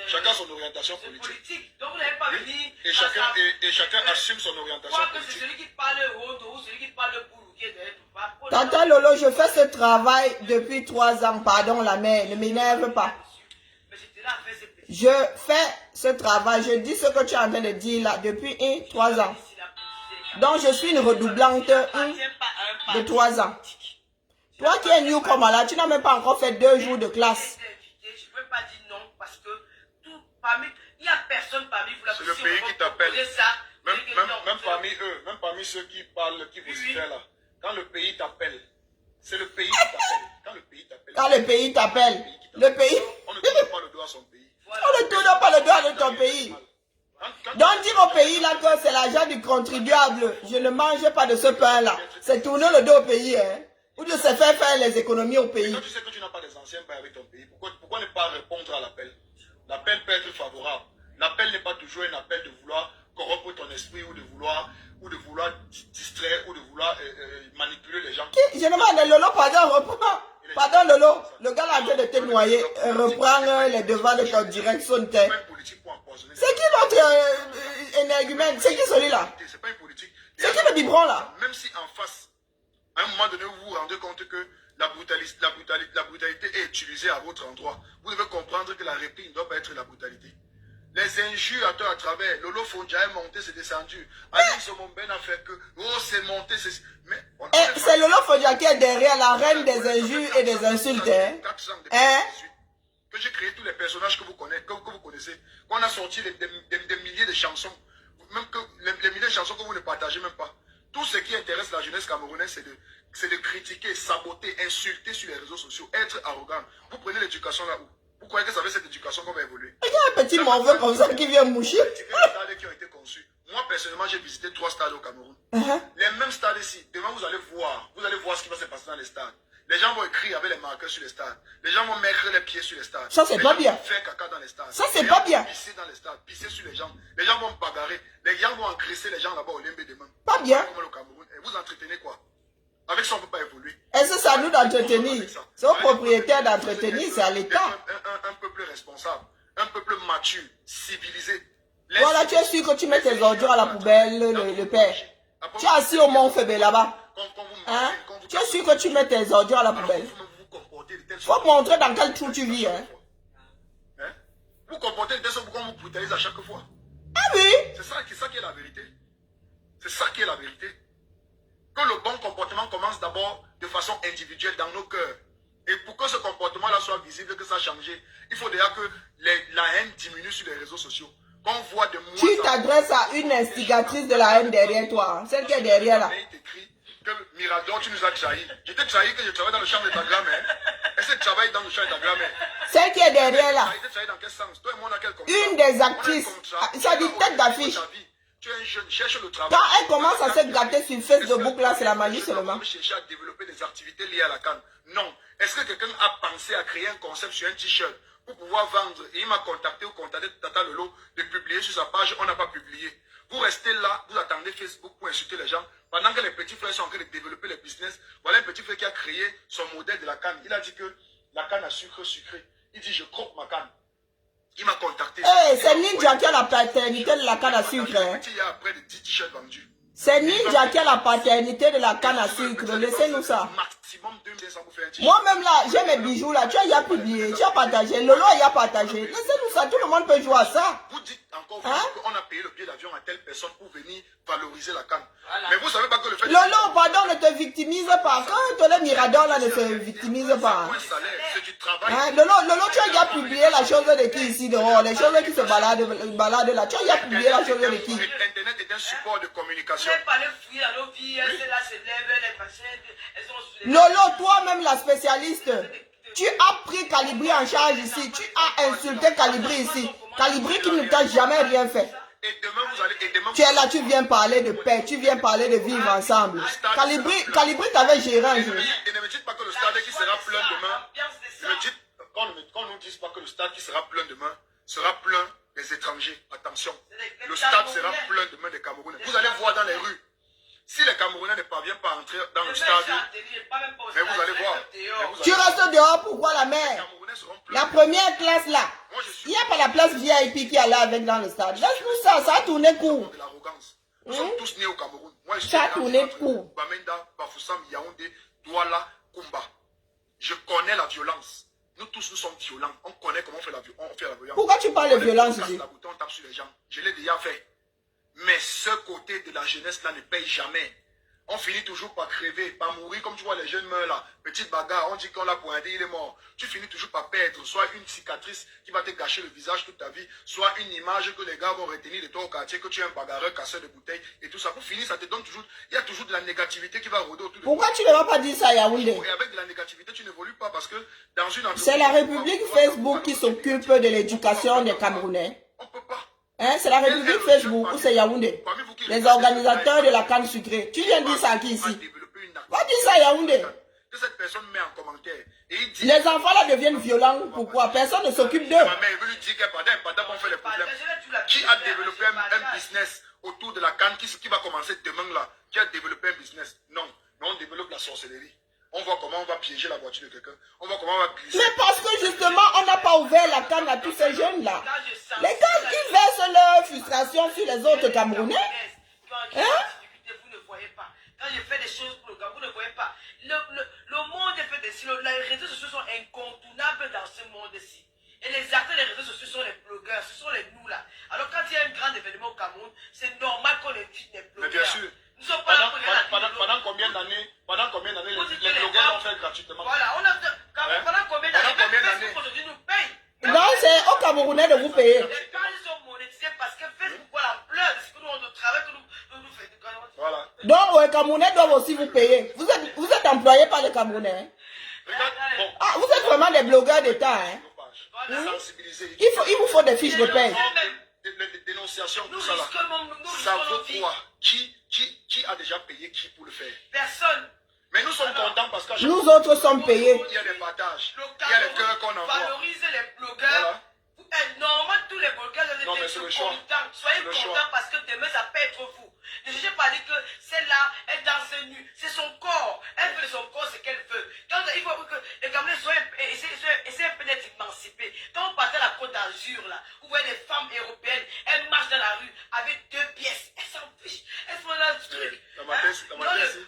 chacun a son orientation C'est politique. politique. Donc vous n'allez pas venir... Et chacun assume son orientation Croire que c'est politique. celui qui parle Rodo ou celui qui parle Boulou qui est derrière tout pas. Tata Lolo, je fais ce travail depuis 3 ans. Pardon la mère, ne m'énerve pas. Mais j'étais là à faire ces petits... Je fais ce travail, je dis ce que tu es en train de dire là depuis 3 ans. Donc je suis une redoublante de 3 ans. Toi qui es newcomer là, tu n'as même pas encore fait 2 jours de classe. Je ne peux pas dire non parce que tout parmi... Il n'y a personne parmi vous là. C'est le pays qui t'appelle. Même parmi eux, même parmi ceux qui parlent, qui vocifèrent là. Quand le pays t'appelle, c'est le pays qui t'appelle. Quand le pays t'appelle. Quand le pays t'appelle, le pays... On ne tourne pas le doigt à son pays. On ne tourne pas le doigt de ton pays. Donc dire au pays là que c'est l'argent du contribuable. Je ne mange pas de ce pain là. C'est tourner le dos au pays. Hein. Ou de se faire faire les économies au pays. Quand tu sais que tu n'as pas des anciens bails avec ton pays, pourquoi ne pas répondre à l'appel? L'appel peut être favorable. L'appel n'est pas toujours un appel de vouloir corrompre ton esprit ou de vouloir distraire ou de vouloir manipuler les gens. Je demande Lolo, pardon, reprends. Pardon Lolo, le gars là en train de te noyer, reprends les devants de ton direction. C'est qui notre énergumène? C'est qui celui-là? C'est pas une politique. C'est qui le biberon là? Même si en face, à un moment donné, vous vous rendez compte que la brutalité est utilisée à votre endroit, vous devez comprendre que la réplique ne doit pas être la brutalité. Les injures à travers, Lolo Fondia est monté, c'est descendu. Aline Somomben a fait que, oh c'est monté, c'est... Mais... C'est Lolo Fondia qui est derrière la reine des injures et des insultes. Hein? Que j'ai créé tous les personnages que vous connaissez, qu'on a sorti des milliers de chansons, même que les milliers de chansons que vous ne partagez même pas. Tout ce qui intéresse la jeunesse camerounaise, c'est de critiquer, saboter, insulter sur les réseaux sociaux, être arrogant. Vous prenez l'éducation là où? Vous croyez que c'est avec cette éducation qu'on va évoluer? Il y a un petit mauvais comme ça qui vient moucher. Les qui ont été conçus. Moi, personnellement, j'ai visité 3 stades au Cameroun. Les mêmes stades ici. Demain, vous allez voir ce qui va se passer dans les stades. Les gens vont écrire avec les marqueurs sur les stades. Les gens vont mettre les pieds sur les stades. Ça, c'est pas bien. Les gens vont faire caca dans les stades. Ça, c'est pas bien. Pisser dans les stades, pisser sur les gens. Les gens vont bagarrer. Les gens vont engraisser les gens là-bas au Limbe demain. Pas bien. Comme le Cameroun. Et vous entretenez quoi? Avec ça, on ne peut pas évoluer. Est-ce que c'est à nous d'entretenir? C'est aux propriétaires d'entretenir, c'est à l'État. Un peuple responsable, un peuple mature, civilisé. Voilà, tu es sûr que tu mets tes ordures à la poubelle, le père. Tu es assis au Mont Fébé là-bas. Hein? Tu es sûr que tu mets tes ordures à la poubelle. Il faut montrer dans quel trou tu vis. Hein? Vous comportez de telle sorte qu'on vous brutalise à chaque fois. Ah oui? C'est ça qui est la vérité. C'est ça qui est la vérité. Que le bon comportement commence d'abord de façon individuelle dans nos cœurs. Et pour que ce comportement-là soit visible, que ça a changé, il faut déjà que la haine diminue sur les réseaux sociaux. Qu'on voit de moins. Tu t'adresses à une instigatrice de la haine derrière toi. Celle qui est derrière là. Que Mirador, tu nous as trahi. Je t'ai trahi que je travaille dans le champ de ta grand-mère. Est-ce que tu travailles dans le champ de ta grand-mère? Celle qui est derrière là. Tu trahi dans quel sens? Toi et moi, on a quel contrat? Une des actrices. Ça dit tête d'affiche. Tu es un jeune, cherche le travail. Quand elle commence à se gâter sur Facebook là, c'est la magie seulement. Chercher à développer des activités liées à la canne. Non. Est-ce que quelqu'un a pensé à créer un concept sur un t-shirt pour pouvoir vendre? Et il m'a contacté ou contacté Tata Lolo de publier sur sa page. On n'a pas publié. Vous restez là, vous attendez Facebook pour insulter les gens. Pendant que les petits frères sont en train de développer les business, voilà un petit frère qui a créé son modèle de la canne. Il a dit que la canne à sucre sucré. Il dit je croque ma canne. Il m'a contacté. Hey, c'est Ninja qui a la paternité de la canne à sucre. Hein? Il y a près de 10 t-shirts vendus. C'est Ninja qui a la paternité de la canne à sucre. Laissez-nous ça. Maximum 2500 pour faire un t-shirt. Moi-même là, j'ai mes bijoux là. Tu as déjà publié, tu as partagé. Lolo a partagé. Laissez-nous ça. Tout le monde peut jouer à ça. Vous dites encore Hein? qu'on a payé le billet d'avion à telle personne pour venir valoriser la canne. Voilà. Mais vous savez pas que le fait Lolo, pardon, ne te victimise pas. Quand toi, le Mirador là ne se victimise pas. C'est du travail. Hein? Lolo, tu as déjà publié la chose de qui ici dehors? Les choses qui se baladent là. Tu as déjà publié la chose de qui? Internet est un support de communication. Lolo, toi-même la spécialiste, tu as pris Calibri en charge ici. Tu as insulté Calibri ici. Calibri qui ne t'a jamais rien fait. Et demain, vous allez... Tu es là, tu viens parler de paix, tu viens parler de vivre ensemble. Calibri t'avait géré un jour. Et ne me dites pas que le stade qui sera plein demain, qu'on ne dise pas que le stade qui sera plein demain sera plein des étrangers. Attention, le stade sera plein demain des Camerounais. Vous allez voir dans les rues. Si les Camerounais ne parviennent pas à entrer dans le stade, mais vous allez voir. Tu restes dehors, pourquoi la mère? La première classe là, il n'y a pas la place VIP qui est là avec dans le stade. Laisse-nous ça, ça a tourné court. Nous sommes tous nés au Cameroun. Moi, je suis Ça a tourné court. Bamenda, Bafoussam, Yaoundé, Douala, Kumba. Je connais la violence. Nous tous, nous sommes violents. On connaît comment on fait la violence. Pourquoi tu parles de violence ici? On tape sur les gens. Je l'ai déjà fait. Mais ce côté de la jeunesse là ne paye jamais. On finit toujours par crever, par mourir, comme tu vois les jeunes meurent là. Petite bagarre, on dit qu'on l'a pointé, il est mort. Tu finis toujours par perdre, soit une cicatrice qui va te gâcher le visage toute ta vie, soit une image que les gars vont retenir de toi au quartier, que tu es un bagarreur, casseur de bouteilles, et tout ça. Pour finir, ça te donne toujours, il y a toujours de la négativité qui va rôder autour de toi. Pourquoi tu ne vas pas dire ça à Yaoundé? Et avec de la négativité, tu n'évolues pas parce que dans une entreprise... C'est la République Facebook qui s'occupe de l'éducation des Camerounais. On peut pas. Hein, c'est la République Facebook ou c'est Yaoundé? Les organisateurs de la canne sucrée. Tu viens dire ça à qui ici? Va dire ça à Yaoundé. Que cette personne met en commentaire et il dit... Les enfants là deviennent violents. Pourquoi? Personne ne s'occupe d'eux. Ma mère veut lui dire qu'elle on fait les problèmes. Qui a développé un business autour de la canne qui va commencer demain là? Qui a développé un business? Non. Mais on développe la sorcellerie. On voit comment on va piéger la voiture de quelqu'un. On voit comment on va glisser. Mais parce que justement, on n'a pas ouvert la canne à tous ces jeunes-là. Les gars, ils versent leur frustration sur les autres Camerounais. Hein? Vous ne voyez pas. Quand je fais des choses pour le Cameroun, vous ne voyez pas. Le monde est fait ici. Les réseaux sociaux sont incontournables dans ce monde-ci. Et les acteurs des réseaux sociaux sont les blogueurs. Ce sont les nous là. Alors quand il y a un grand événement au Cameroun, c'est normal qu'on invite des blogueurs. Mais bien sûr. Nous sommes pas là pour pendant combien d'années les blogueurs l'ont fait gratuitement? Voilà, on a fait, pendant combien d'années Facebook aujourd'hui nous paye? Non, c'est aux Camerounais de vous payer. Les pages sont monétisées parce que Facebook voit l'ampleur de ce que nous on travaille que nous faisons. Voilà. Donc, les Camerounais doivent aussi vous payer. Vous êtes employés par les Camerounais. Hein? Ah, vous êtes vraiment des blogueurs d'État. Hein? Sensibiliser. Il vous faut des fiches de paie. les dénonciations, Nous tout ça là. Ça risquons nos vaut vies. quoi? Qui a déjà payé qui pour le faire? Personne. Mais nous sommes contents parce qu'à chaque Nous fois, autres sommes payés. il y a des partages. Le Il y a des Cameroun cœurs qu'on envoie. valorise les blogueurs. Voilà. Normalement, tous les blogueurs Non, mais sont c'est le choix. contents. Soyez C'est le contents choix. parce que demain, ça peut être vous. Ne cherchez pas à dire que celle-là, elle danse nue. C'est son corps. Elle fait de son corps ce qu'elle veut. Quand il faut que les Camerounais essaient un peu d'être émancipés. Quand on partait à la Côte d'Azur, là, vous voyez des femmes européennes, elles marchent dans la rue avec 2 pièces. Elles s'en fichent. Elles font leur truc. La matin,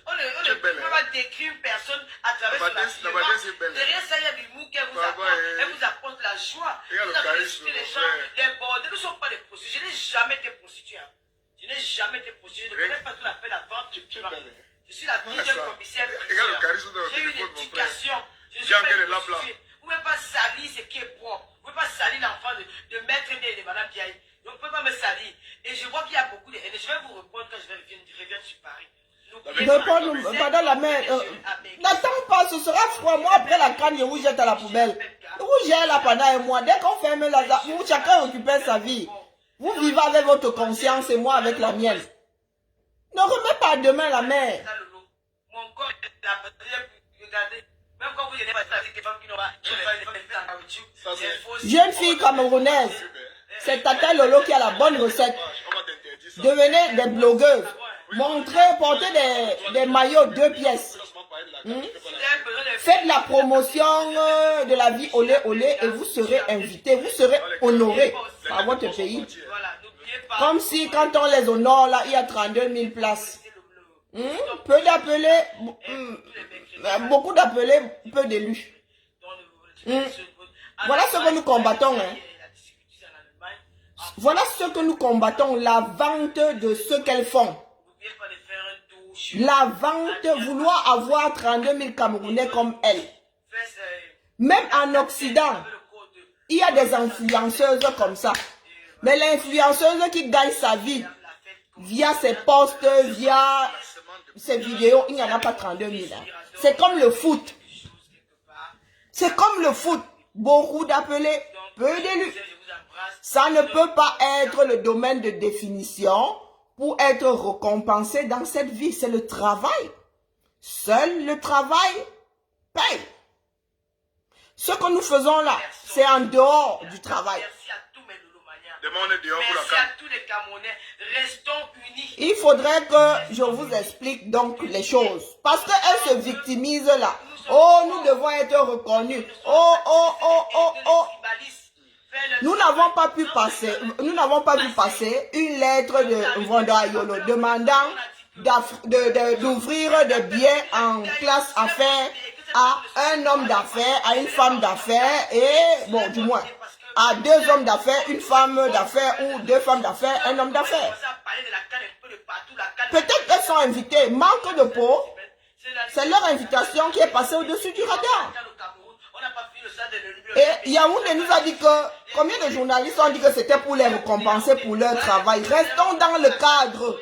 On ne peut pas décrire une personne à travers son habillement. Derrière ça, il y a du mou qu'elle vous apporte. Elle vous apporte la joie. Regarde Vous le avez charisme, les mon gens, frère. les bordels ne sont pas des prostituées. Je n'ai jamais été prostituée. Hein. Je n'ai jamais été prostituée. Je ne connais pas tout à fait la vente du climat. Je suis la deuxième commissaire. Regarde le charisme de J'ai eu une téléphone, mon éducation. Je ne suis Tiens, pas quel est une là, là? prostituée. Vous ne pouvez pas salir ce qui est propre. Vous ne pouvez pas salir l'enfant de maître bien et de madame Diaye. Vous ne pouvez pas me salir. Et je vois qu'il y a beaucoup de haine. Je vais vous répondre quand je reviens sur Paris. Réponds-nous, madame la mère. N'attends pas, ce sera froid. Moi, après la canne, je vous jette à la poubelle. Vous gérez là pendant un mois. Dès qu'on ferme la vous, chacun récupère sa vie. Vous vivez avec votre conscience et moi avec la mienne. Ne remets pas demain la mère. Mon corps est la regardez. Même quand vous n'êtes pas des femmes qui n'ont pas Jeune fille camerounaise, c'est Tata Lolo qui a la bonne recette. Devenez des blogueuses. Montrez, portez des maillots 2 pièces. Faites la promotion de la vie olé olé et vous serez invité, vous serez honoré par votre pays. Comme si quand on les honore là, il y a 32 000 places. Peu d'appelés, beaucoup d'appelés, peu d'élus. Voilà ce que nous combattons. Hein. Voilà ce que nous combattons, la vente de ce qu'elles font. La vente, vouloir avoir 32 000 Camerounais comme elles. Même en Occident, il y a des influenceuses comme ça. Mais l'influenceuse qui gagne sa vie via ses posts, via ses vidéos, il n'y en a pas 32 000. Hein. C'est comme le foot. C'est comme le foot. Beaucoup d'appelés, peu d'élus. Ça ne peut pas être le domaine de définition pour être récompensé dans cette vie. C'est le travail. Seul le travail paye. Ce que nous faisons là, c'est en dehors du travail. Merci à tous les Camerounais. Restons unis. Il faudrait que je vous explique donc les choses. Parce qu'elles se victimisent là. Oh, nous devons être reconnus. Oh, oh, oh, oh, oh. Nous n'avons pas pu passer, une lettre de Vondoayolo demandant d'ouvrir des biens en classe affaires à un homme d'affaires, à une femme d'affaires et, bon, du moins, à 2 hommes d'affaires, une femme d'affaires ou 2 femmes d'affaires, un homme d'affaires. Peut-être qu'elles sont invitées, manque de peau, c'est leur invitation qui est passée au-dessus du radar. Et Yaoundé nous a dit que, combien de journalistes ont dit que c'était pour les récompenser pour leur travail. Restons dans le cadre.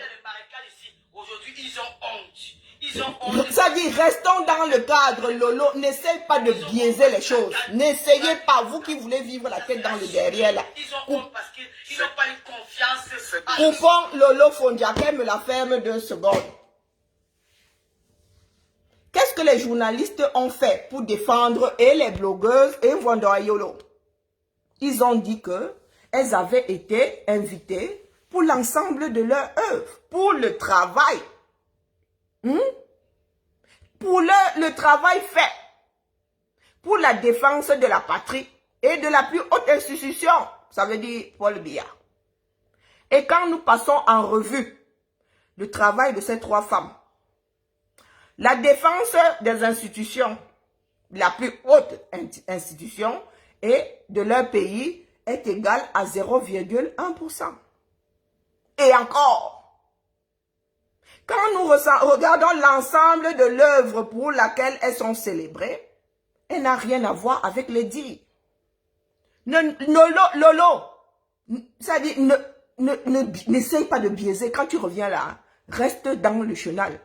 Ça dit, restons dans le cadre, Lolo. N'essaye pas de biaiser les choses. N'essayez pas, vous qui voulez vivre la tête dans le derrière là. Coupons Lolo Fondiaké, me la ferme 2 secondes. Qu'est-ce que les journalistes ont fait pour défendre et les blogueuses et Vondoayolo? Ils ont dit que elles avaient été invitées pour l'ensemble de leur œuvre, pour le travail. Pour le travail fait, pour la défense de la patrie et de la plus haute institution, ça veut dire Paul Biya. Et quand nous passons en revue le travail de ces 3 femmes, la défense des institutions, la plus haute institution et de leur pays est égale à 0,1%. Et encore, quand nous regardons l'ensemble de l'œuvre pour laquelle elles sont célébrées, elle n'a rien à voir avec les dires. Lolo, ça dit, n'essaye pas de biaiser. Quand tu reviens là, reste dans le chenal.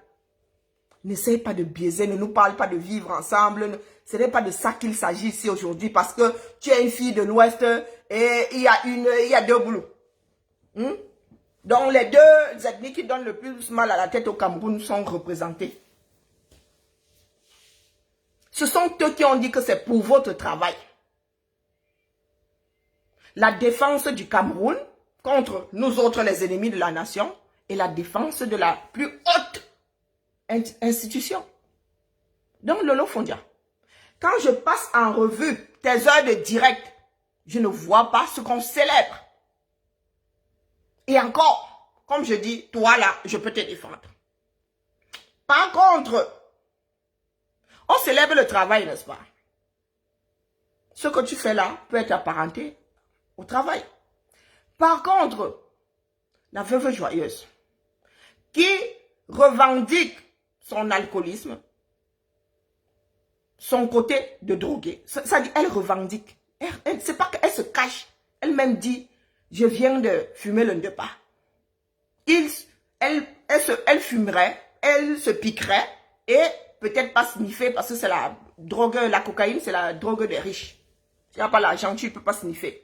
N'essaye pas de biaiser, ne nous parle pas de vivre ensemble. Ce n'est pas de ça qu'il s'agit ici aujourd'hui parce que tu es une fille de l'Ouest et il y a 2 boulots. Donc les deux ethnies qui donnent le plus mal à la tête au Cameroun sont représentées. Ce sont eux qui ont dit que c'est pour votre travail. La défense du Cameroun contre nous autres les ennemis de la nation et la défense de la plus haute institution. Donc Lolo Fondia, quand je passe en revue tes heures de direct, je ne vois pas ce qu'on célèbre. Et encore, comme je dis, toi là, je peux te défendre. Par contre, on célèbre le travail, n'est-ce pas? Ce que tu fais là peut être apparenté au travail. Par contre, la veuve joyeuse, qui revendique son alcoolisme, son côté de drogué, ça dit, elle revendique. C'est pas qu'elle se cache. Elle-même dit, je viens de fumer le ndepa. Elle fumerait, elle se piquerait et peut-être pas sniffer parce que c'est la drogue, la cocaïne, c'est la drogue des riches. Tu n'as pas l'argent, tu ne peux pas sniffer.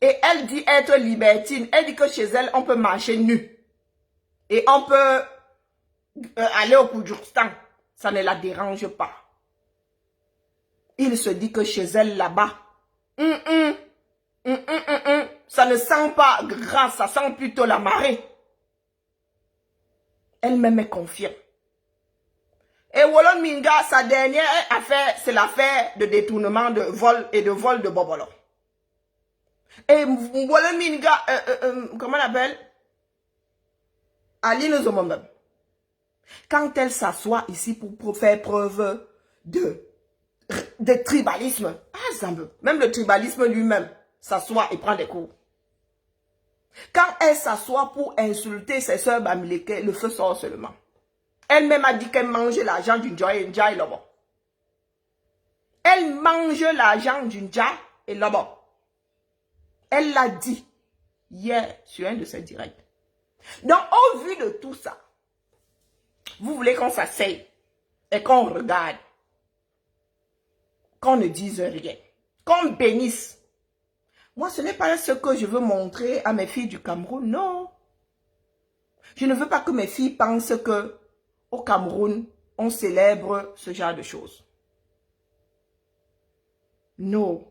Et elle dit être libertine. Elle dit que chez elle, on peut marcher nu. Et on peut aller au Koudjourstan. Ça ne la dérange pas. Il se dit que chez elle, là-bas, ça ne sent pas gras, ça sent plutôt la marée. Elle-même est confiante. Et Wolon Minga, sa dernière affaire, c'est l'affaire de détournement de vol et de vol de Bobolo. Et Wolon Minga, comment on appelle? Aline Zomomem. Quand elle s'assoit ici pour faire preuve de tribalisme, même le tribalisme lui-même s'assoit et prend des cours. Quand elle s'assoit pour insulter ses soeurs Bamileke, le feu sort seulement. Elle-même a dit qu'elle mange l'argent du Ndja et Ndja et Lobo. Elle mange l'argent du Ndja et Lobo. Elle l'a dit hier sur un de ses directs. Donc, au vu de tout ça, vous voulez qu'on s'asseye et qu'on regarde, qu'on ne dise rien, qu'on bénisse. Moi, ce n'est pas ce que je veux montrer à mes filles du Cameroun, non. Je ne veux pas que mes filles pensent que au Cameroun, on célèbre ce genre de choses. Non.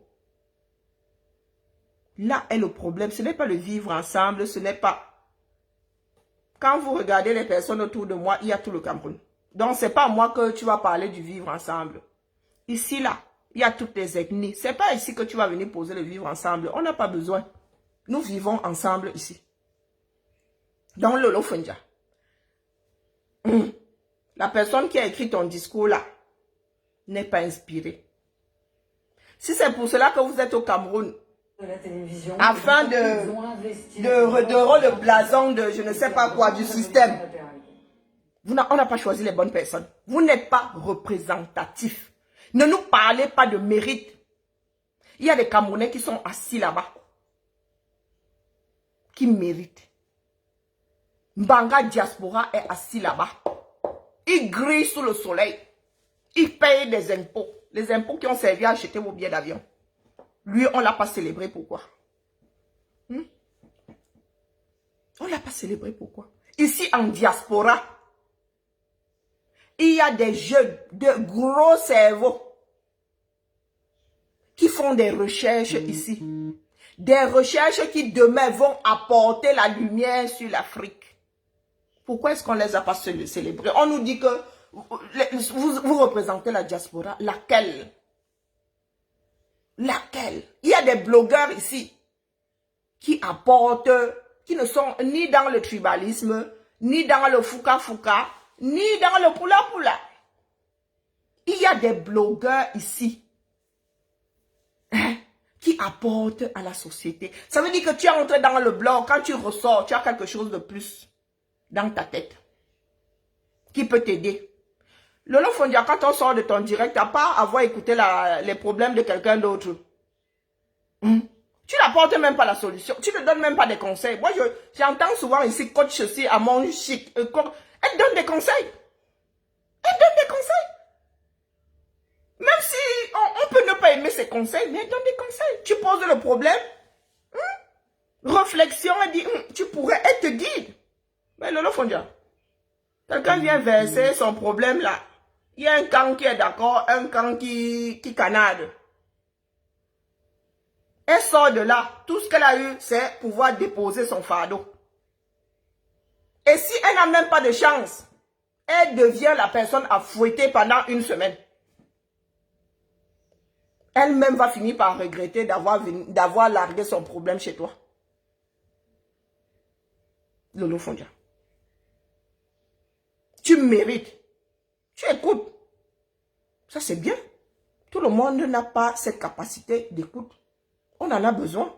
Là est le problème. Ce n'est pas le vivre ensemble, ce n'est pas... Quand vous regardez les personnes autour de moi, il y a tout le Cameroun. Donc, ce n'est pas à moi que tu vas parler du vivre ensemble. Ici, là, il y a toutes les ethnies. Ce n'est pas ici que tu vas venir poser le vivre ensemble. On n'a pas besoin. Nous vivons ensemble ici. Dans le Lolo Fondia. La personne qui a écrit ton discours là n'est pas inspirée. Si c'est pour cela que vous êtes au Cameroun, afin de rôle de blason de je ne sais pas quoi du système, on n'a pas choisi les bonnes personnes. Vous n'êtes pas représentatif. Ne nous parlez pas de mérite. Il y a des Camerounais qui sont assis là-bas, qui méritent. Mbanga Diaspora est assis là-bas. Il grille sous le soleil. Il paye des impôts. Les impôts qui ont servi à acheter vos billets d'avion. Lui, on ne l'a pas célébré. Pourquoi? On ne l'a pas célébré. Pourquoi? Ici, en diaspora, il y a des jeunes de gros cerveaux qui font des recherches ici. Des recherches qui demain vont apporter la lumière sur l'Afrique. Pourquoi est-ce qu'on ne les a pas célébrés? On nous dit que vous représentez la diaspora. Laquelle? Laquelle? Il y a des blogueurs ici qui apportent, qui ne sont ni dans le tribalisme, ni dans le fouka-fouka, ni dans le poula-poula. Il y a des blogueurs ici qui apportent à la société. Ça veut dire que tu es entré dans le blog, quand tu ressors, tu as quelque chose de plus dans ta tête qui peut t'aider. Lolo Fondia, quand on sort de ton direct, à part avoir écouté les problèmes de quelqu'un d'autre, tu n'apportes même pas la solution. Tu ne donnes même pas des conseils. Moi, j'entends souvent ici, coach ceci, à mon chic. Elle donne des conseils. Elle donne des conseils. Même si on peut ne pas aimer ses conseils, mais elle donne des conseils. Tu poses le problème. réflexion et dit, tu pourrais être guide. Mais Lolo Fondia, quelqu'un vient verser son problème là. Il y a un camp qui est d'accord, un camp qui canade. Elle sort de là. Tout ce qu'elle a eu, c'est pouvoir déposer son fardeau. Et si elle n'a même pas de chance, elle devient la personne à fouetter pendant une semaine. Elle-même va finir par regretter d'avoir largué son problème chez toi. Lolo Fondia. Tu mérites. Tu écoutes. Ça, c'est bien. Tout le monde n'a pas cette capacité d'écoute. On en a besoin.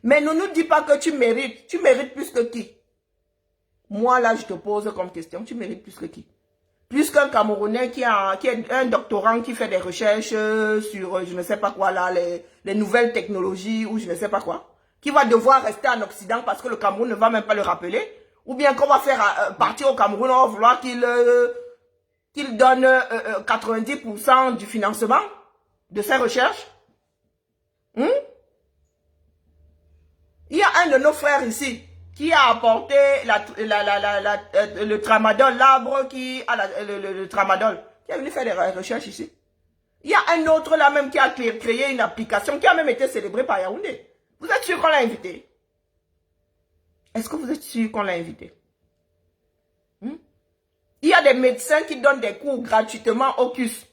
Mais ne nous dis pas que tu mérites. Tu mérites plus que qui? Moi, là, je te pose comme question. Tu mérites plus que qui? Plus qu'un Camerounais qui est un doctorant qui fait des recherches sur, je ne sais pas quoi, là, les nouvelles technologies ou je ne sais pas quoi. Qui va devoir rester en Occident parce que le Cameroun ne va même pas le rappeler. Ou bien qu'on va faire partir au Cameroun, on va vouloir qu'il donne 90% du financement de ses recherches. Il y a un de nos frères ici qui a apporté le tramadol, l'arbre qui a le tramadol, qui est venu faire des recherches ici. Il y a un autre là même qui a créé une application qui a même été célébrée par Yaoundé. Vous êtes sûr qu'on l'a invité? Est-ce que vous êtes sûr qu'on l'a invité? Il y a des médecins qui donnent des cours gratuitement au CUS.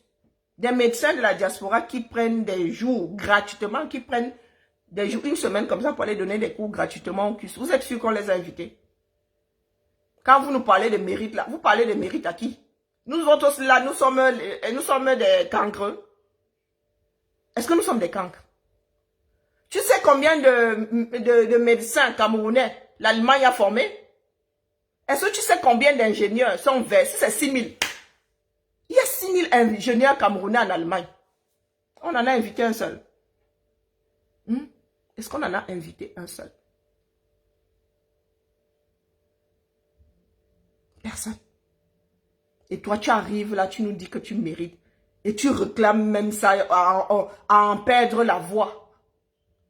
Des médecins de la diaspora qui prennent des jours gratuitement, qui prennent des jours, une semaine comme ça pour aller donner des cours gratuitement au CUS. Vous êtes sûr qu'on les a invités? Quand vous nous parlez de mérite là, vous parlez de mérite à qui? Nous autres là, nous sommes des cancres. Est-ce que nous sommes des cancres? Tu sais combien de médecins camerounais l'Allemagne a formé? Est-ce que tu sais combien d'ingénieurs sont versés? C'est 6 000. Il y a 6 000 ingénieurs camerounais en Allemagne. On en a invité un seul. Est-ce qu'on en a invité un seul? Personne. Et toi, tu arrives là, tu nous dis que tu mérites. Et tu réclames même ça à en perdre la voix.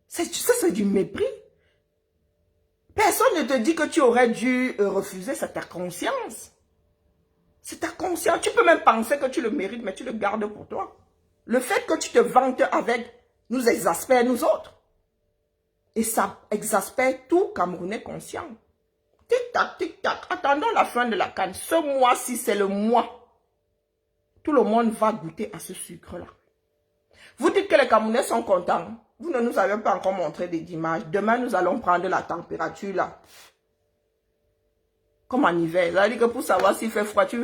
Ça, c'est du mépris. Personne ne te dit que tu aurais dû refuser, c'est ta conscience. C'est ta conscience. Tu peux même penser que tu le mérites, mais tu le gardes pour toi. Le fait que tu te vantes avec nous exaspère nous autres. Et ça exaspère tout Camerounais conscient. Tic-tac, tic-tac. Attendons la fin de la canne. Ce mois-ci, c'est le mois. Tout le monde va goûter à ce sucre-là. Vous dites que les Camerounais sont contents. Vous ne nous avez pas encore montré des images. Demain, nous allons prendre la température là. Comme en hiver. Ça veut dire que pour savoir s'il fait froid, tu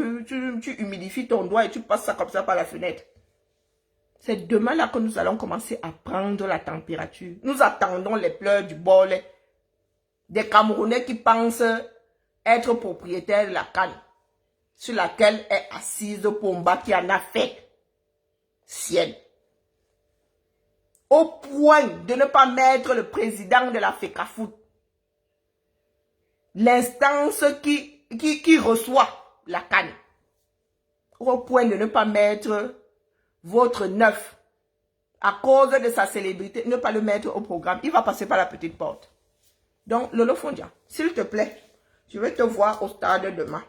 humidifies ton doigt et tu passes ça comme ça par la fenêtre. C'est demain là que nous allons commencer à prendre la température. Nous attendons les pleurs du bol des Camerounais qui pensent être propriétaires de la canne sur laquelle est assise Pomba qui en a fait sienne. Au point de ne pas mettre le président de la FECAFOOT, l'instance qui reçoit la canne, au point de ne pas mettre votre neuf, à cause de sa célébrité, ne pas le mettre au programme. Il va passer par la petite porte. Donc, Lolo Fondia, s'il te plaît, je vais te voir au stade demain.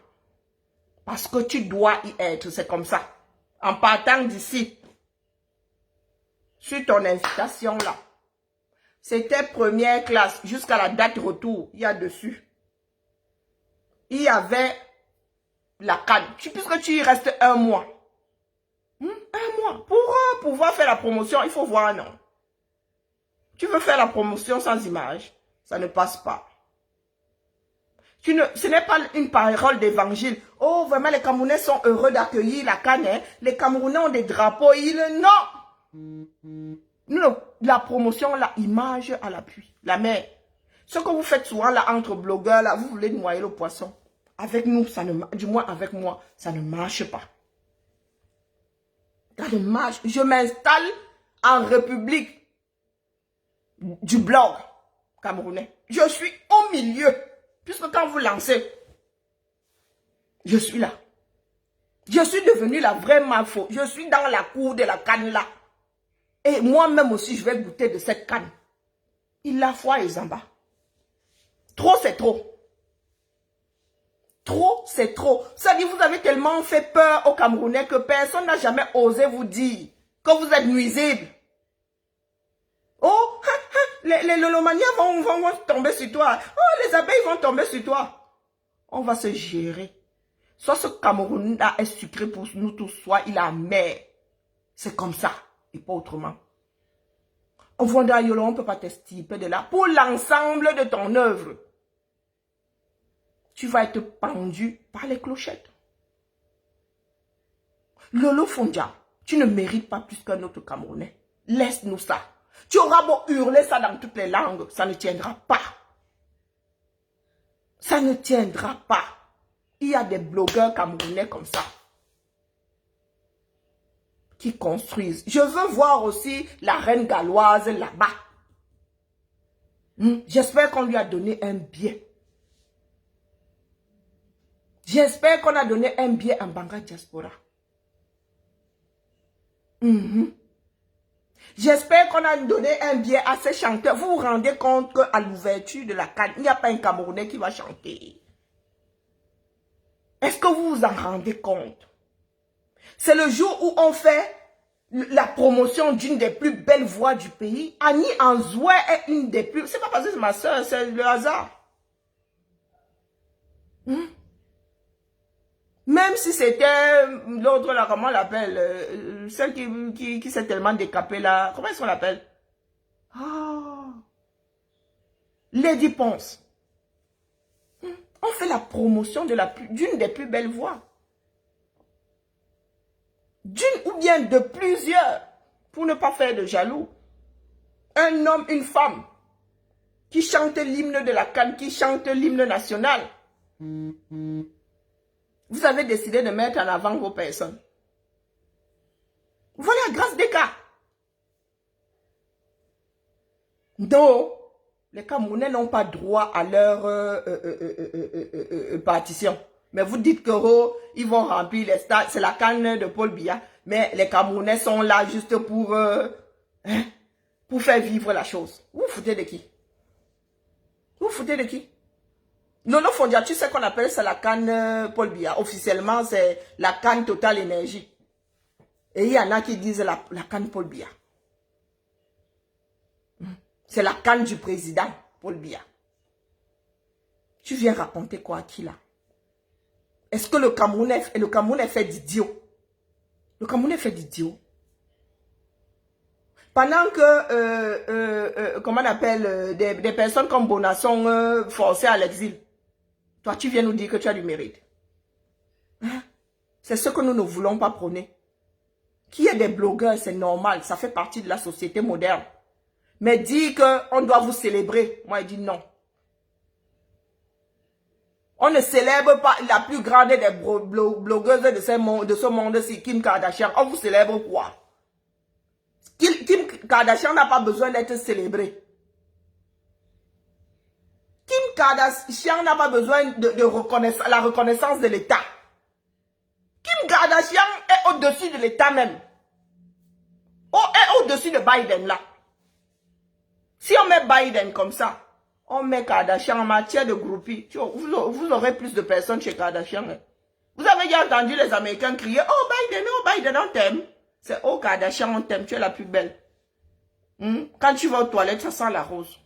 Parce que tu dois y être, c'est comme ça. En partant d'ici, sur ton invitation là, c'était première classe jusqu'à la date retour, il y a dessus. Il y avait la canne. Puisque tu y restes un mois. Un mois. Pour pouvoir faire la promotion, il faut voir un nom. Tu veux faire la promotion sans image, ça ne passe pas. Ce n'est pas une parole d'évangile. Oh, vraiment, les Camerounais sont heureux d'accueillir la canne. Hein? Les Camerounais ont des drapeaux. Non. Non. La promotion, la image à l'appui. La mer. Ce que vous faites souvent là entre blogueurs, là, vous voulez noyer le poisson. Avec nous, ça ne marche. Du moins, avec moi, ça ne marche pas. Ça ne marche. Je m'installe en République du blog camerounais. Je suis au milieu. Puisque quand vous lancez, je suis là. Je suis devenue la vraie malfo. Je suis dans la cour de la canne là. Et moi-même aussi, je vais goûter de cette canne. Il la foi et Zamba. Trop, c'est trop. Trop, c'est trop. Ça dit, vous avez tellement fait peur aux Camerounais que personne n'a jamais osé vous dire que vous êtes nuisible. Oh, les lolomaniens vont tomber sur toi. Oh, les abeilles vont tomber sur toi. On va se gérer. Soit ce Cameroun-là est sucré pour nous tous, soit il est amer. C'est comme ça, et pas autrement. Au fond d'Ayolo, on ne peut pas t'estiper de là. Pour l'ensemble de ton œuvre, tu vas être pendu par les clochettes. Lolo Fondia, tu ne mérites pas plus qu'un autre Camerounais. Laisse-nous ça. Tu auras beau hurler ça dans toutes les langues, ça ne tiendra pas. Ça ne tiendra pas. Il y a des blogueurs camerounais comme ça qui construisent. Je veux voir aussi la reine galloise là-bas. J'espère qu'on lui a donné un billet. J'espère qu'on a donné un billet en Banga Diaspora. J'espère qu'on a donné un billet à ces chanteurs. Vous vous rendez compte qu'à l'ouverture de la CAN, il n'y a pas un Camerounais qui va chanter. Est-ce que vous vous en rendez compte? C'est le jour où on fait la promotion d'une des plus belles voix du pays. Annie Anzoué est une des plus... C'est pas parce que c'est ma soeur, c'est le hasard. Même si c'était l'autre là, comment on l'appelle, celle qui s'est tellement décapée là, comment est-ce qu'on l'appelle? Lady Ponce. On fait la promotion d'une des plus belles voix. D'une ou bien de plusieurs, pour ne pas faire de jaloux. Un homme, une femme, qui chante l'hymne de la CAN, qui chante l'hymne national. Vous avez décidé de mettre en avant vos personnes. Voilà, grâce des cas. Donc, les Camerounais n'ont pas droit à leur partition. Mais vous dites que ils vont remplir les stades. C'est la canne de Paul Biya. Mais les Camerounais sont là juste pour faire vivre la chose. Vous vous foutez de qui? Vous vous foutez de qui? Lolo Fondia, tu sais qu'on appelle ça la canne Paul Biya. Officiellement, c'est la canne Total Énergie. Et il y en a qui disent la canne Paul Biya. C'est la canne du président Paul Biya. Tu viens raconter quoi à qui là? Est-ce que le Cameroun est fait d'idiot? Le Cameroun est fait d'idiot. Pendant que, comment on appelle, des personnes comme Bona sont forcées à l'exil. Toi, tu viens nous dire que tu as du mérite. Hein? C'est ce que nous ne voulons pas prôner. Qu'il y ait des blogueurs, c'est normal. Ça fait partie de la société moderne. Mais dire qu'on doit vous célébrer, moi, je dis non. On ne célèbre pas la plus grande des blogueuses de ce monde-ci, Kim Kardashian. On vous célèbre quoi? Kim Kardashian n'a pas besoin d'être célébrée. Kim Kardashian n'a pas besoin de la reconnaissance de l'État. Kim Kardashian est au-dessus de l'État même. Est au-dessus de Biden là. Si on met Biden comme ça, on met Kardashian en matière de groupie. Vous aurez plus de personnes chez Kardashian. Vous avez déjà entendu les Américains crier « Oh Biden, on t'aime ». C'est « Oh Kardashian, on t'aime, tu es la plus belle ». Quand tu vas aux toilettes, ça sent la rose.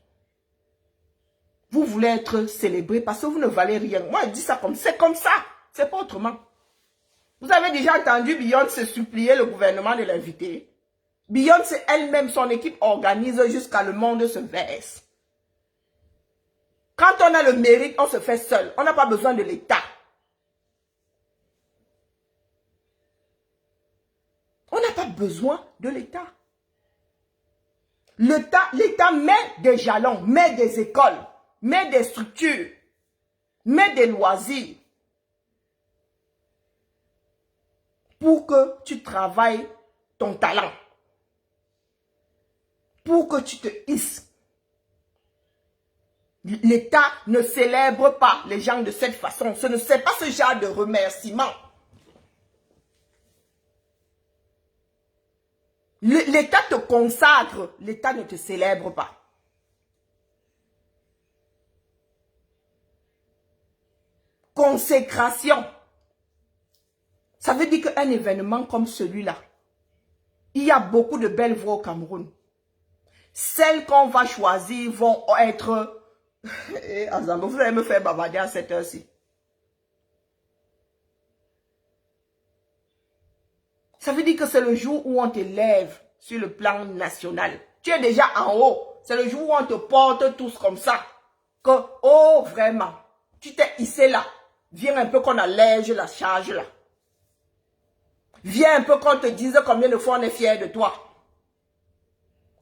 Vous voulez être célébré parce que vous ne valez rien. Moi, je dis ça comme c'est comme ça. C'est pas autrement. Vous avez déjà entendu Beyoncé supplier le gouvernement de l'inviter. Beyoncé elle-même, son équipe organise jusqu'à le monde se verse. Quand on a le mérite, on se fait seul. On n'a pas besoin de l'État. On n'a pas besoin de l'État. L'État met des jalons, met des écoles, met des structures, met des loisirs pour que tu travailles ton talent, pour que tu te hisses. L'État ne célèbre pas les gens de cette façon. Ce n'est pas ce genre de remerciement. L'État te consacre, l'État ne te célèbre pas. consécration. Ça veut dire qu'un événement comme celui-là, il y a beaucoup de belles voix au Cameroun. Celles qu'on va choisir vont être... Azambo, vous allez me faire bavarder à cette heure-ci. Ça veut dire que c'est le jour où on t'élève sur le plan national. Tu es déjà en haut. C'est le jour où on te porte tous comme ça. Que, oh, vraiment, tu t'es hissé là. Viens un peu qu'on allège la charge là. Viens un peu qu'on te dise combien de fois on est fier de toi.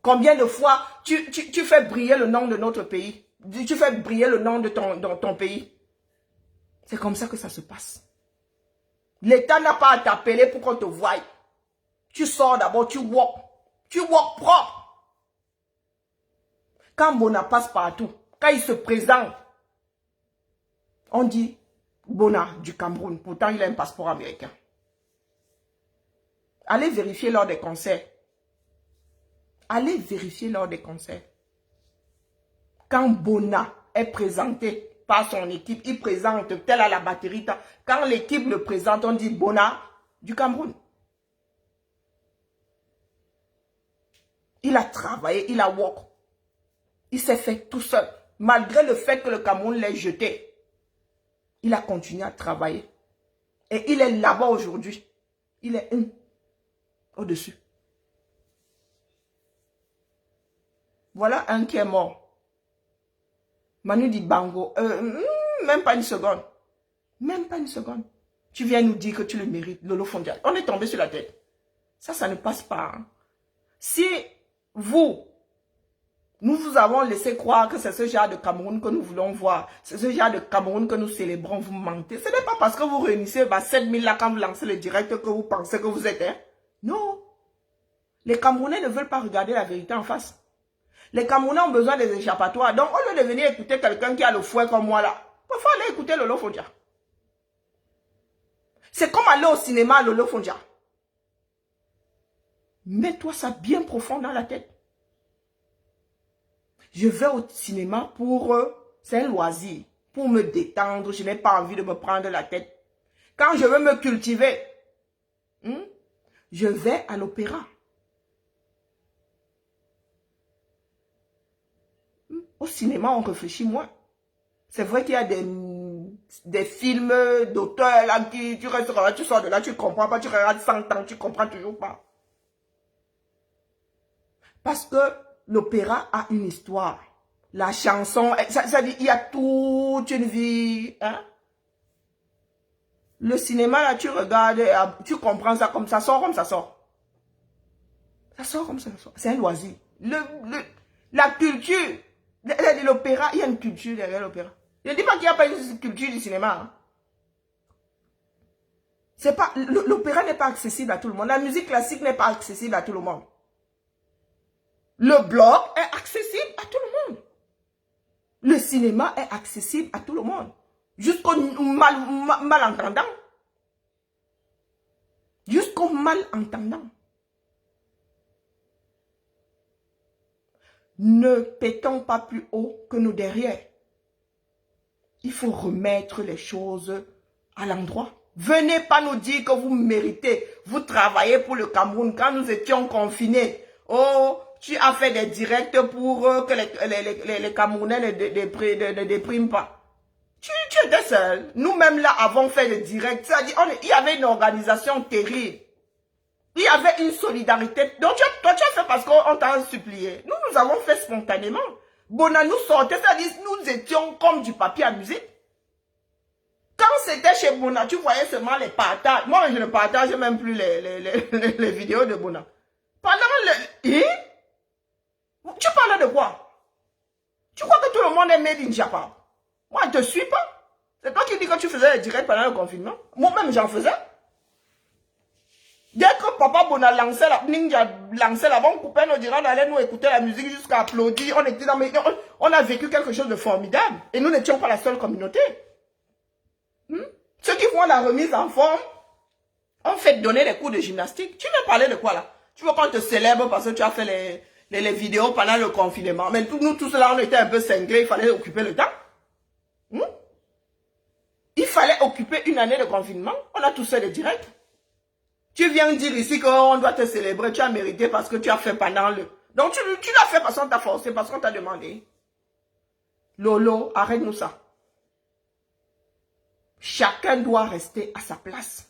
Combien de fois tu fais briller le nom de notre pays. Tu fais briller le nom de ton pays. C'est comme ça que ça se passe. L'État n'a pas à t'appeler pour qu'on te voie. Tu sors d'abord, tu walk. Tu walk propre. Quand Bona passe partout, quand il se présente, on dit Bona du Cameroun. Pourtant, il a un passeport américain. Allez vérifier lors des concerts. Allez vérifier lors des concerts. Quand Bona est présenté par son équipe, il présente tel à la batterie. Quand l'équipe le présente, on dit Bona du Cameroun. Il a travaillé, il a work. Il s'est fait tout seul. Malgré le fait que le Cameroun l'ait jeté, il a continué à travailler. Et il est là-bas aujourd'hui. Il est au-dessus. Voilà un qui est mort. Manu dit Bango. Même pas une seconde. Même pas une seconde. Tu viens nous dire que tu le mérites, Lolo Fondial. On est tombé sur la tête. Ça ne passe pas. Hein. Si nous vous avons laissé croire que c'est ce genre de Cameroun que nous voulons voir. C'est ce genre de Cameroun que nous célébrons. Vous mentez. Ce n'est pas parce que vous réunissez 7000 là quand vous lancez le direct que vous pensez que vous êtes. Hein? Non. Les Camerounais ne veulent pas regarder la vérité en face. Les Camerounais ont besoin des échappatoires. Donc, au lieu de venir écouter quelqu'un qui a le fouet comme moi là, parfois aller écouter Lolo Fondia. C'est comme aller au cinéma à Lolo Fondia. Mets-toi ça bien profond dans la tête. Je vais au cinéma pour... c'est un loisir. Pour me détendre. Je n'ai pas envie de me prendre la tête. Quand je veux me cultiver, je vais à l'opéra. Au cinéma, on réfléchit moins. C'est vrai qu'il y a des films d'auteurs là qui tu restes là, tu sors de là, tu ne comprends pas, tu regardes 100 ans, tu ne comprends toujours pas. Parce que l'opéra a une histoire. La chanson, ça dit, il y a toute une vie. Hein? Le cinéma, là, tu regardes, tu comprends ça comme ça sort comme ça sort. Ça sort comme ça sort. C'est un loisir. La culture, l'opéra, il y a une culture derrière l'opéra. Je ne dis pas qu'il n'y a pas une culture du cinéma. Hein? L'opéra n'est pas accessible à tout le monde. La musique classique n'est pas accessible à tout le monde. Le blog est accessible à tout le monde. Le cinéma est accessible à tout le monde. Jusqu'au malentendant. Jusqu'au malentendant. Ne pétons pas plus haut que nos derrière. Il faut remettre les choses à l'endroit. Venez pas nous dire que vous méritez. Vous travaillez pour le Cameroun. Quand nous étions confinés, oh, tu as fait des directs pour que les Camerounais ne dépriment pas. Tu étais seul. Nous-mêmes là avons fait des directs. C'est-à-dire, il y avait une organisation terrible. Il y avait une solidarité. Donc, toi, tu as fait parce qu'on t'a supplié. Nous avons fait spontanément. Bona nous sortait, c'est-à-dire, nous étions comme du papier à musique. Quand c'était chez Bona, tu voyais seulement les partages. Moi, je ne partage même plus les vidéos de Bona. Pendant le... Tu parles de quoi? Tu crois que tout le monde est made in Japan? Moi, je ne te suis pas. C'est toi qui dis que tu faisais les directs pendant le confinement. Moi-même, j'en faisais. Dès que Papa Bona lançait Ninja lançait là-bas, on coupait nos directs, on allait nous écouter la musique jusqu'à applaudir. On a vécu quelque chose de formidable. Et nous n'étions pas la seule communauté. Ceux qui font la remise en forme, on fait donner des cours de gymnastique. Tu veux parler de quoi là? Tu veux qu'on te célèbre parce que tu as fait les vidéos pendant le confinement. Mais nous tous là, on était un peu cinglés, il fallait occuper le temps. Il fallait occuper une année de confinement. On a tous fait des directs. Tu viens dire ici qu'on doit te célébrer. Tu as mérité parce que tu as fait pendant le... Donc tu l'as fait parce qu'on t'a forcé, parce qu'on t'a demandé. Lolo, arrête-nous ça. Chacun doit rester à sa place.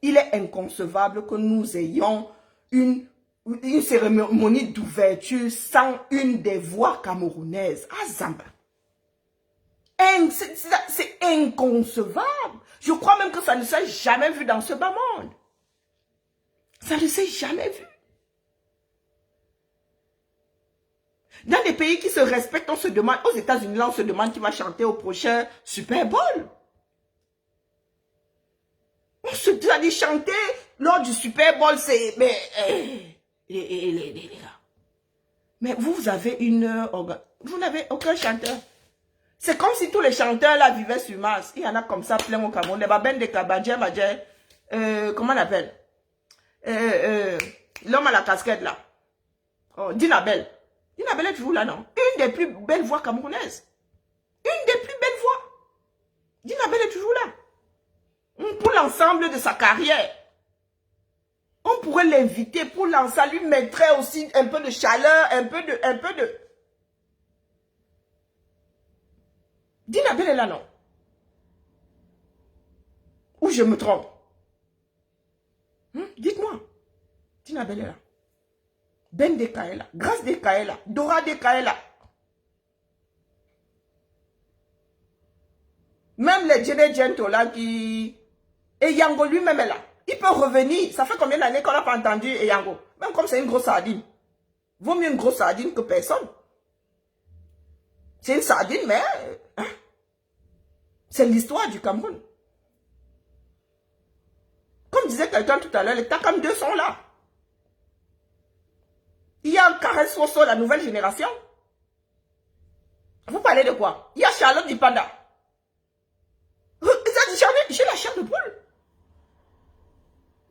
Il est inconcevable que nous ayons une cérémonie d'ouverture sans une des voix camerounaises. Ah, Zamba. C'est inconcevable. Je crois même que ça ne s'est jamais vu dans ce bas monde. Ça ne s'est jamais vu. Dans des pays qui se respectent, on se demande, aux États-Unis, on se demande qui va chanter au prochain Super Bowl. On se dit chanter lors du Super Bowl, c'est... Mais, les gars. Mais vous avez une... Vous n'avez aucun chanteur. C'est comme si tous les chanteurs là vivaient sur Mars. Il y en a comme ça plein au Cameroun. Les babènes de Kabadje, comment on appelle? L'homme à la casquette là. Oh, Dinabel. Dinabel est toujours là, non? Une des plus belles voix camerounaises. Une des plus belles voix. Dinabel est toujours là. Pour l'ensemble de sa carrière. On pourrait l'inviter pour lancer. Ça lui mettrait aussi un peu de chaleur, un peu de... Dinabel est là, non? Ou je me trompe? Dites-moi. Dinabel est là. Ben Deka est là. Grâce Deka est là. Dora Deka est là. Même les Djene Djento là qui... Et Yango lui-même est là. Il peut revenir. Ça fait combien d'années qu'on n'a pas entendu Yango? Même comme c'est une grosse sardine. Vaut mieux une grosse sardine que personne. C'est une sardine, mais... Hein? C'est l'histoire du Cameroun. Comme disait quelqu'un tout à l'heure, les Takam 2 sont là. Il y a un Caresse Soso, la nouvelle génération. Vous parlez de quoi? Il y a Charlotte Dipanda. J'ai la chair de poule.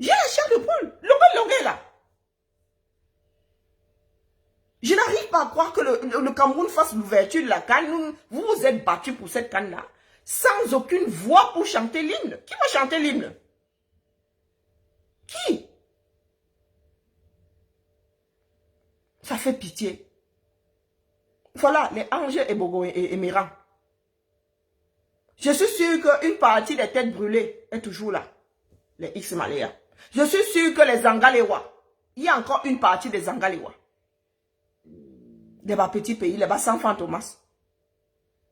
J'ai la chair de poule. Longue là. Je n'arrive pas à croire que le Cameroun fasse l'ouverture de la canne. Vous vous êtes battus pour cette canne-là. Sans aucune voix pour chanter l'hymne. Qui va chanter l'hymne? Qui? Ça fait pitié. Voilà, les Anges et Bogo et Miran. Je suis sûr qu'une partie des têtes brûlées est toujours là. Les X-Maléas. Je suis sûr que les Angalewa, il y a encore une partie des Angalewa. Des bas petits pays, les bas sans Thomas.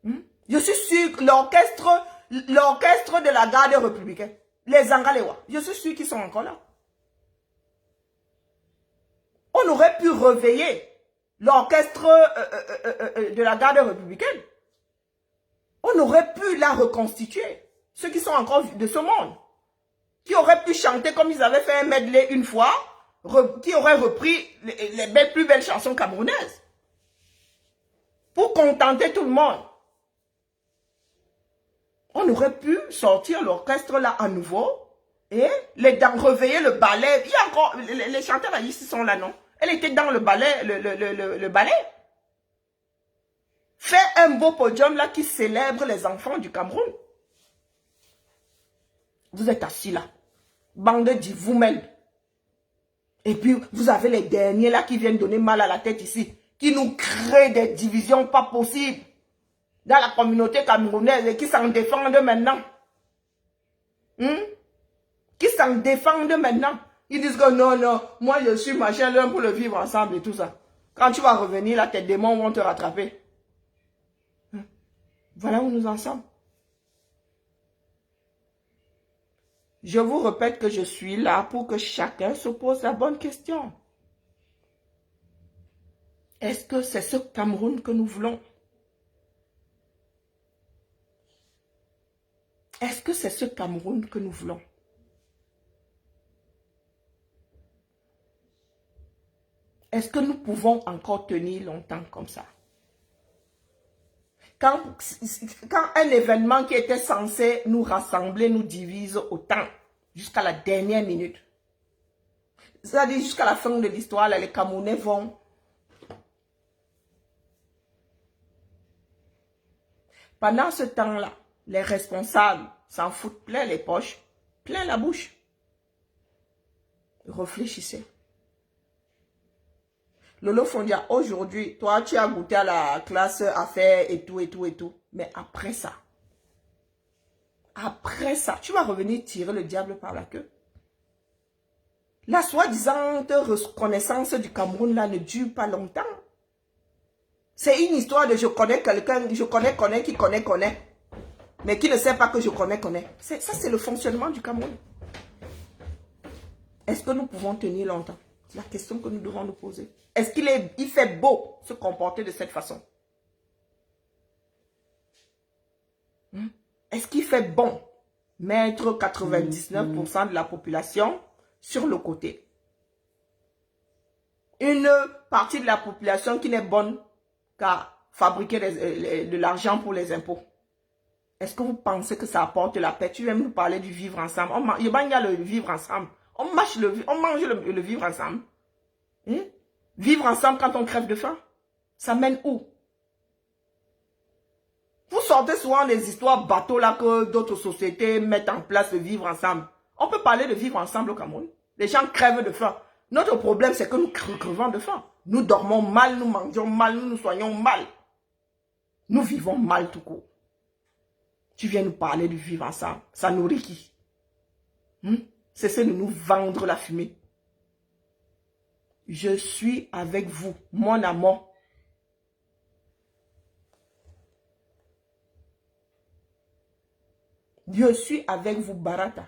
Je suis sûr que l'orchestre de la garde républicaine, les Angalewa, je suis sûr qu'ils sont encore là. On aurait pu réveiller l'orchestre de la garde républicaine. On aurait pu la reconstituer. Ceux qui sont encore de ce monde. Qui auraient pu chanter comme ils avaient fait un medley une fois. Qui auraient repris les plus belles chansons camerounaises. Pour contenter tout le monde. On aurait pu sortir l'orchestre là à nouveau. Et réveiller le ballet. Il y a encore... Les chanteurs là, ici sont là, non? Elle était dans le ballet. Le ballet. Fait un beau podium là qui célèbre les enfants du Cameroun. Vous êtes assis là. Bande de vous-même. Et puis vous avez les derniers là qui viennent donner mal à la tête ici. Qui nous créent des divisions pas possibles. Dans la communauté camerounaise et qui s'en défendent maintenant. Qui s'en défendent maintenant. Ils disent que non, moi je suis machin l'un pour le vivre ensemble et tout ça. Quand tu vas revenir là, tes démons vont te rattraper. Voilà où nous en sommes. Je vous répète que je suis là pour que chacun se pose la bonne question. Est-ce que c'est ce Cameroun que nous voulons? Est-ce que c'est ce Cameroun que nous voulons? Est-ce que nous pouvons encore tenir longtemps comme ça? Quand un événement qui était censé nous rassembler, nous divise autant, jusqu'à la dernière minute. C'est-à-dire jusqu'à la fin de l'histoire, les Camerounais vont Pendant ce temps-là, les responsables s'en foutent plein les poches, plein la bouche. Réfléchissez. Lolo Fondia, aujourd'hui, toi, tu as goûté à la classe affaires et tout, et tout, et tout. Mais après ça, tu vas revenir tirer le diable par la queue. La soi-disant reconnaissance du Cameroun, là, ne dure pas longtemps. C'est une histoire de je connais quelqu'un, je connais, qui connaît, mais qui ne sait pas que je connais. Ça, c'est le fonctionnement du Cameroun. Est-ce que nous pouvons tenir longtemps? C'est la question que nous devons nous poser. Est-ce qu'il fait beau se comporter de cette façon? Est-ce qu'il fait bon mettre 99% de la population sur le côté? Une partie de la population qui n'est bonne qu'à fabriquer de l'argent pour les impôts. Est-ce que vous pensez que ça apporte la paix? Tu viens nous parler du vivre ensemble. Il y a le vivre ensemble. On mange le vivre ensemble. Vivre ensemble quand on crève de faim. Ça mène où? Vous sortez souvent des histoires bateaux là que d'autres sociétés mettent en place de vivre ensemble. On peut parler de vivre ensemble au Cameroun. Les gens crèvent de faim. Notre problème, c'est que nous crevons de faim. Nous dormons mal, nous mangeons mal, nous nous soignons mal. Nous vivons mal tout court. Tu viens nous parler de vivre ensemble. Ça nourrit qui? Cessez de nous vendre la fumée. Je suis avec vous, mon amour. Je suis avec vous, Barata.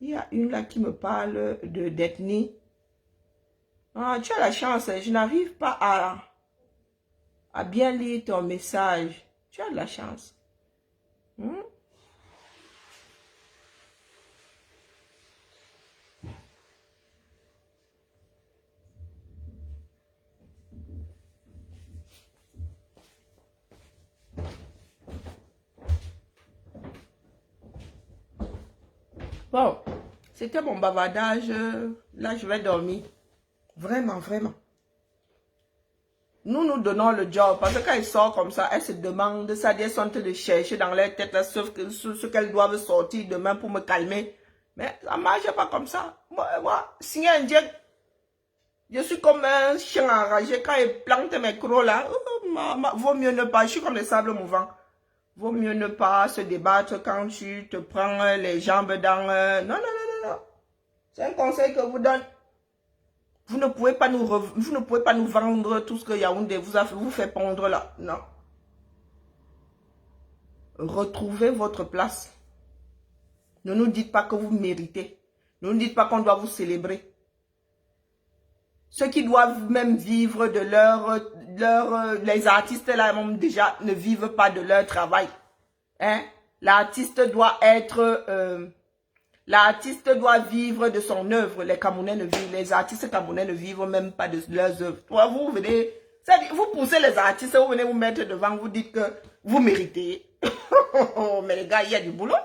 Il y a une là qui me parle d'ethnie. Ah, tu as la chance, je n'arrive pas à bien lire ton message. Tu as de la chance. Bon, c'était mon bavardage. Là, je vais dormir. Vraiment, vraiment. Nous donnons le job. Parce que quand ils sortent comme ça, elles se demandent, ça elles sont en train de chercher dans leur tête, là, sauf que ce qu'elles doivent sortir demain pour me calmer. Mais ça ne marche pas comme ça. Moi, si un dieu, je suis comme un chien enragé. Quand il plante mes crocs là, vaut mieux ne pas, je suis comme des sables mouvants. Vaut mieux ne pas se débattre quand tu te prends les jambes dans... Non. C'est un conseil que je vous donne. Vous ne pouvez pas nous vendre tout ce que Yaoundé vous fait pondre là. Non. Retrouvez votre place. Ne nous dites pas que vous méritez. Ne nous dites pas qu'on doit vous célébrer. Ceux qui doivent même vivre de les artistes là, même déjà, ne vivent pas de leur travail. L'artiste doit vivre de son œuvre. Les artistes camerounais ne vivent même pas de leurs œuvres. Toi, vous venez, vous poussez les artistes, vous venez vous mettre devant, vous dites que vous méritez. Mais les gars, il y a du boulot.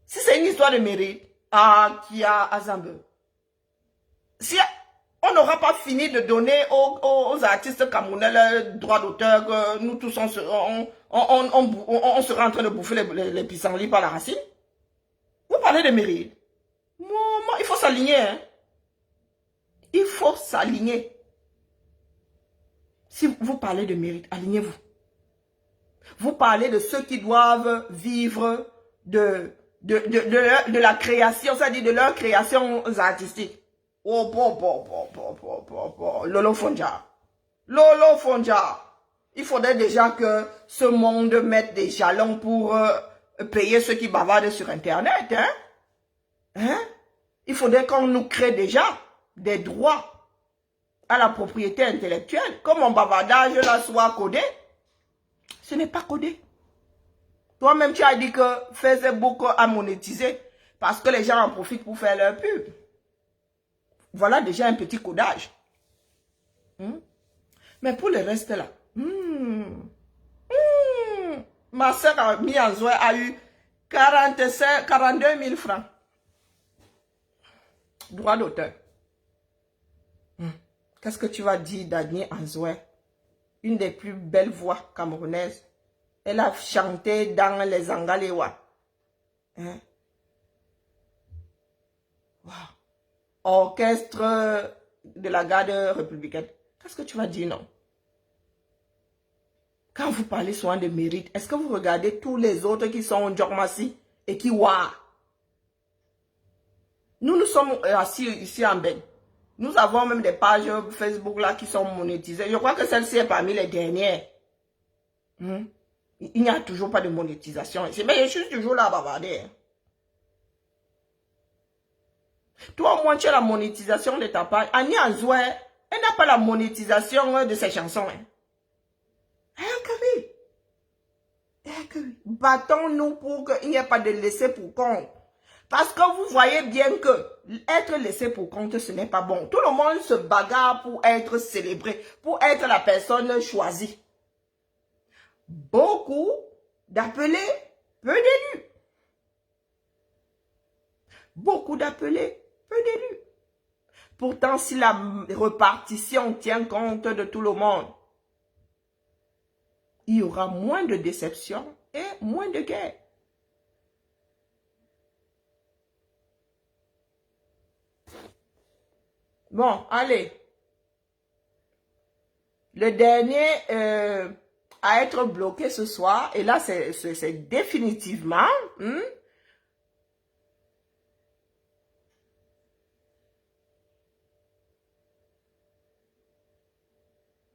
Si c'est une histoire de mérite, qui a Azambe. Si on n'aura pas fini de donner aux artistes camerounais le droit d'auteur, que nous tous on sera en train de bouffer les pissenlits par la racine. Vous parlez de mérite. Moi, il faut s'aligner. Il faut s'aligner. Si vous parlez de mérite, alignez-vous. Vous parlez de ceux qui doivent vivre de la création, c'est-à-dire de leurs créations artistiques. Lolo Fondia. Lolo Fondia. Il faudrait déjà que ce monde mette des jalons pour payer ceux qui bavardent sur Internet. Il faudrait qu'on nous crée déjà des droits à la propriété intellectuelle. Comme mon bavardage là soit codé. Ce n'est pas codé. Toi-même, tu as dit que Facebook a monétisé parce que les gens en profitent pour faire leur pub. Voilà déjà un petit codage. Mais pour le reste là, ma soeur a mis en joie a eu 42 000 francs. droit d'auteur. Qu'est-ce que tu vas dire d'Adni Anzoué? Une des plus belles voix camerounaises. Elle a chanté dans les Angalewa. Hein? Wow. Orchestre de la garde républicaine. Qu'est-ce que tu vas dire, non? Quand vous parlez souvent de mérite, est-ce que vous regardez tous les autres qui sont en Djormassi et qui ouah? Nous sommes assis ici en Ben. Nous avons même des pages Facebook là qui sont monétisées. Je crois que celle-ci est parmi les dernières. Il n'y a toujours pas de monétisation ici. Mais je suis toujours là à bavarder. Toi, au moins, tu as la monétisation de ta page. Annie Anzoué, elle n'a pas la monétisation de ses chansons. Battons-nous pour qu'il n'y ait pas de laisser pour compte. Parce que vous voyez bien que être laissé pour compte, ce n'est pas bon. Tout le monde se bagarre pour être célébré, pour être la personne choisie. Beaucoup d'appelés, peu d'élus. Beaucoup d'appelés, peu d'élus. Pourtant, si la répartition tient compte de tout le monde, il y aura moins de déceptions et moins de guerre. Bon, allez. Le dernier à être bloqué ce soir, et là, c'est définitivement...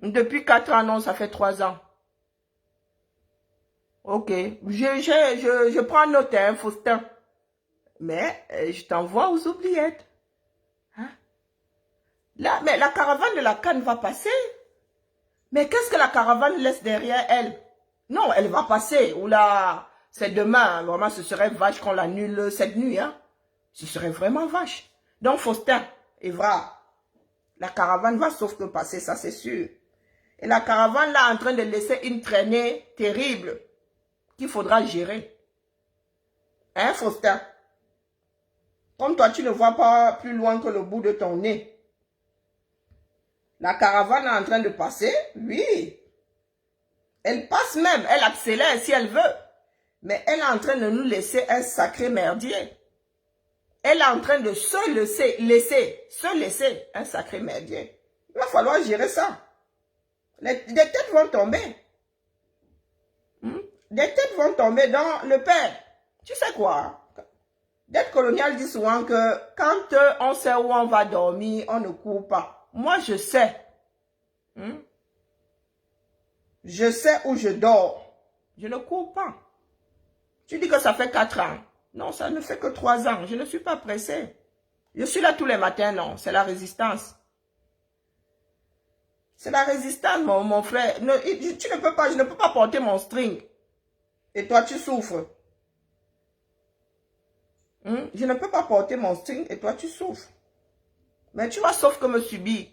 Depuis 4 ans, non, ça fait 3 ans. Ok, je prends note, hein, Faustin. Mais je t'envoie aux oubliettes. Hein? Là, mais la caravane de la canne va passer. Mais qu'est-ce que la caravane laisse derrière elle? Non, elle va passer. Oula, c'est demain. Vraiment, ce serait vache qu'on l'annule cette nuit. Hein? Ce serait vraiment vache. Donc, Faustin, Evra, la caravane va sauf que passer, ça c'est sûr. Et la caravane là en train de laisser une traînée terrible qu'il faudra gérer. Hein, Faustin? Comme toi, tu ne vois pas plus loin que le bout de ton nez. La caravane est en train de passer, oui. Elle passe même, elle accélère si elle veut. Mais elle est en train de nous laisser un sacré merdier. Elle est en train de se laisser un sacré merdier. Il va falloir gérer ça. Des têtes vont tomber. Des têtes vont tomber dans le père. Tu sais quoi? Dette coloniale dit souvent que quand on sait où on va dormir, on ne court pas. Moi, je sais. Je sais où je dors. Je ne cours pas. Tu dis que ça fait 4 ans. Non, ça ne fait que 3 ans. Je ne suis pas pressé. Je suis là tous les matins, non. C'est la résistance. C'est la résistance, mon frère. Tu ne peux pas, je ne peux pas porter mon string. Et toi, tu souffres. Je ne peux pas porter mon string et toi, tu souffres. Mais tu vas sauf que me subir.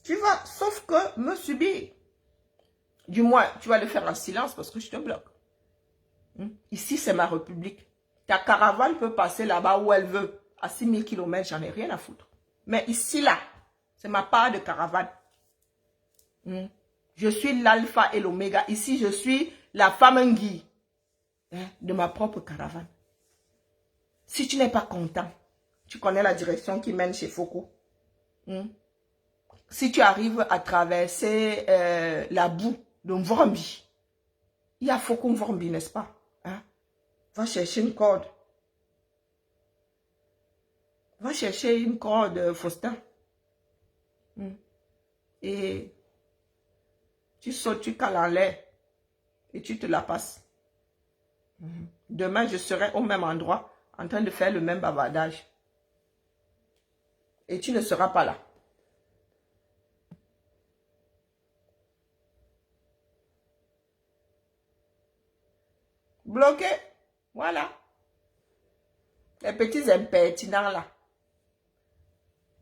Tu vas sauf que me subir. Du moins, tu vas le faire en silence parce que je te bloque. Ici, c'est ma république. Ta caravane peut passer là-bas où elle veut. À 6000 km, j'en ai rien à foutre. Mais ici, là, c'est ma part de caravane. Je suis l'alpha et l'oméga. Ici, je suis la femme Ngui de ma propre caravane. Si tu n'es pas content, tu connais la direction qui mène chez Foko. Si tu arrives à traverser la boue de Mvormbi, il y a Foko Mvormbi, n'est-ce pas? Va chercher une corde. Va chercher une corde, Faustin. Et tu sautes, tu cales en l'air et tu te la passes. Demain, je serai au même endroit en train de faire le même bavardage. Et tu ne seras pas là. Bloqué. Voilà. Les petits impertinents là.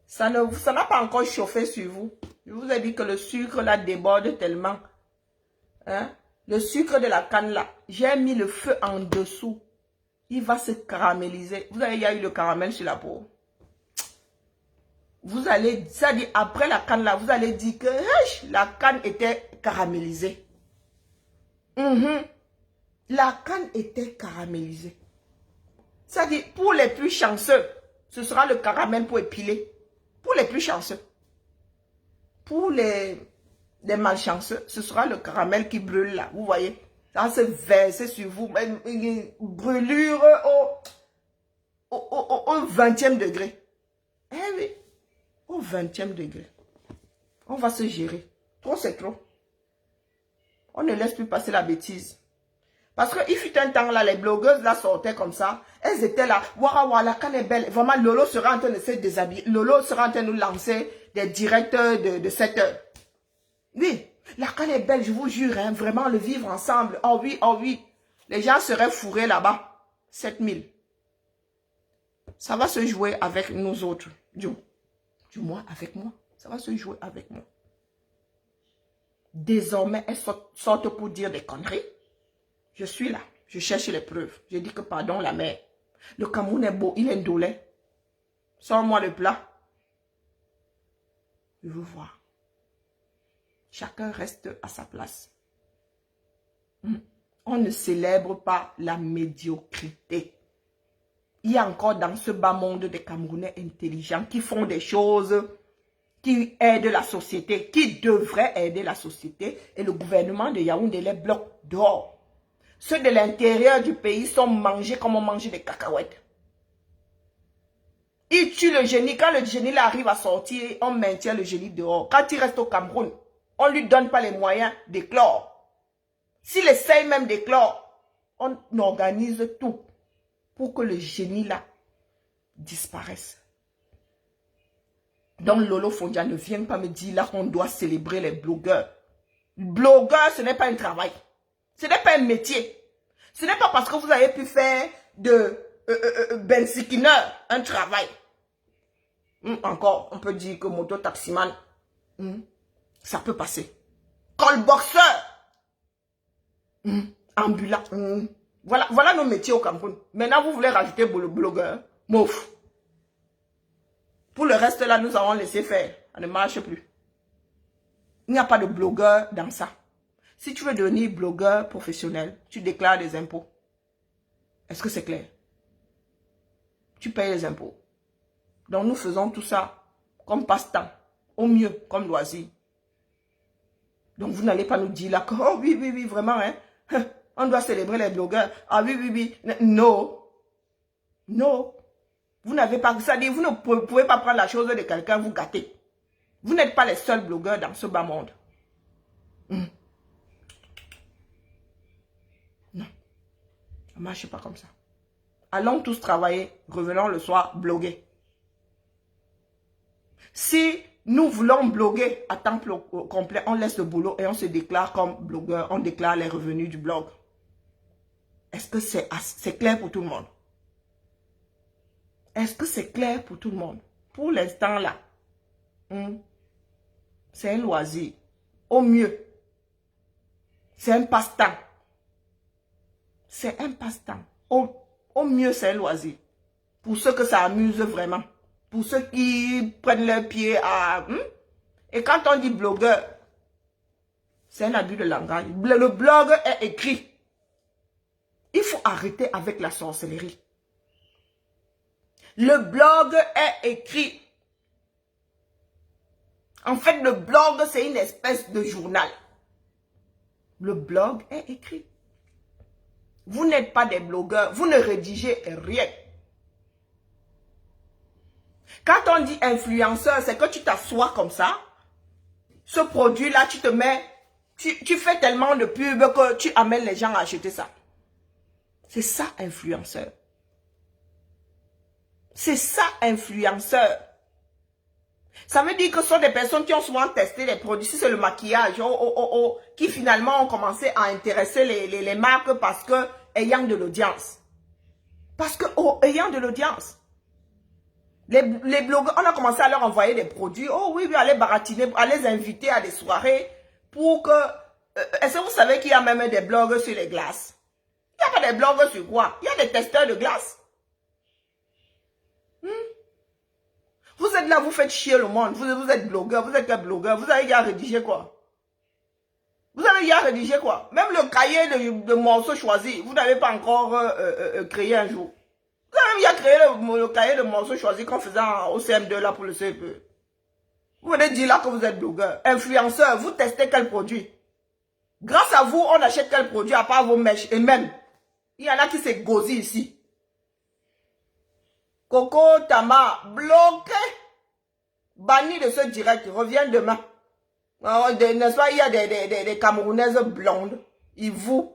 Ça n'a pas encore chauffé sur vous. Je vous ai dit que le sucre là déborde tellement. Le sucre de la canne là. J'ai mis le feu en dessous. Il va se caraméliser. Vous avez, il y a eu le caramel sur la peau. Vous allez, ça dit, après la canne là, vous allez dire que la canne était caramélisée. La canne était caramélisée. Ça dit, pour les plus chanceux, ce sera le caramel pour épiler. Pour les plus chanceux. Pour les malchanceux, ce sera le caramel qui brûle là. Vous voyez? Ça va se verser sur vous. Une brûlure au 20e degré. Eh oui. Au 20e degré. On va se gérer. Trop, c'est trop. On ne laisse plus passer la bêtise. Parce qu'il fut un temps là, les blogueuses là sortaient comme ça. Elles étaient là. Waouh, la canne est belle. Vraiment, Lolo sera en train de se déshabiller. Lolo sera en train de nous lancer des directs de 7 heures. Oui, la canne est belle, je vous jure. Hein, vraiment, le vivre ensemble. Oh oui, oh oui. Les gens seraient fourrés là-bas. 7000. Ça va se jouer avec nous autres. Du moins, avec moi. Ça va se jouer avec moi. Désormais, elles sortent pour dire des conneries. Je suis là. Je cherche les preuves. Je dis que pardon, la mère. Le Cameroun est beau. Il est ndolé. Sors-moi le plat. Je veux voir. Chacun reste à sa place. On ne célèbre pas la médiocrité. Il y a encore dans ce bas monde des Camerounais intelligents qui font des choses qui aident la société, qui devraient aider la société. Et le gouvernement de Yaoundé les bloque dehors. Ceux de l'intérieur du pays sont mangés comme on mange des cacahuètes. Ils tuent le génie. Quand le génie là arrive à sortir, on maintient le génie dehors. Quand il reste au Cameroun, on ne lui donne pas les moyens d'éclore. S'il essaye même d'éclore, on organise tout pour que le génie là disparaisse. Donc Lolo Fondia ne vient pas me dire là qu'on doit célébrer les blogueurs. Blogueur, ce n'est pas un travail. Ce n'est pas un métier. Ce n'est pas parce que vous avez pu faire de bensikineur un travail. Encore, on peut dire que moto-taximan, ça peut passer. Colboxeur, ambulant. Voilà nos métiers au Cameroun. Maintenant, vous voulez rajouter le blogueur. Mouf. Pour le reste, là, nous avons laissé faire. Ça ne marche plus. Il n'y a pas de blogueur dans ça. Si tu veux devenir blogueur professionnel, tu déclares des impôts. Est-ce que c'est clair? Tu payes les impôts. Donc, nous faisons tout ça comme passe-temps. Au mieux, comme loisir. Donc, vous n'allez pas nous dire là que, oh oui, oui, oui, vraiment, hein. On doit célébrer les blogueurs. Ah oui, oui, oui. Non. Non. Vous n'avez pas, c'est-à-dire, vous ne pouvez pas prendre la chose de quelqu'un, vous gâter. Vous n'êtes pas les seuls blogueurs dans ce bas monde. Non. Ça ne marche pas comme ça. Allons tous travailler, revenons le soir, bloguer. Si nous voulons bloguer à temps complet, on laisse le boulot et on se déclare comme blogueur, on déclare les revenus du blog. Est-ce que c'est clair pour tout le monde? Est-ce que c'est clair pour tout le monde? Pour l'instant là, c'est un loisir. Au mieux, c'est un passe-temps. C'est un passe-temps. Au mieux, c'est un loisir. Pour ceux que ça amuse vraiment. Pour ceux qui prennent leur pied à... Et quand on dit blogueur, c'est un abus de langage. Le blog est écrit. Il faut arrêter avec la sorcellerie. Le blog est écrit. En fait, le blog, c'est une espèce de journal. Le blog est écrit. Vous n'êtes pas des blogueurs. Vous ne rédigez rien. Quand on dit influenceur, c'est que tu t'assois comme ça. Ce produit-là, tu te mets... Tu fais tellement de pub que tu amènes les gens à acheter ça. C'est ça, influenceur. C'est ça, influenceur. Ça veut dire que ce sont des personnes qui ont souvent testé les produits. Si c'est le maquillage, qui finalement ont commencé à intéresser les marques parce que ayant de l'audience. Parce que ayant de l'audience. Les blogueurs, on a commencé à leur envoyer des produits. Oh oui, oui, à les baratiner, à les inviter à des soirées pour que... Est-ce que vous savez qu'il y a même des blogs sur les glaces? Il Il n'y a pas des blogs sur quoi? Il y a des testeurs de glace. Vous êtes là, vous faites chier le monde. Vous êtes blogueur, vous êtes un blogueur. Vous avez déjà rédigé quoi? Vous avez déjà rédigé quoi? Même le cahier de morceaux choisis, vous n'avez pas encore créé un jour. Vous avez déjà créé le cahier de morceaux choisis qu'on faisait au CM2 là pour le CEP. Vous venez dire là que vous êtes blogueur. Influenceur, vous testez quel produit? Grâce à vous, on achète quel produit à part vos mèches. Et même, il y en a qui s'est gosé ici. Coco, Tama, bloqué. Banni de ce direct, reviens demain. N'est-ce pas, il y a des Camerounaises blondes. Ils vous.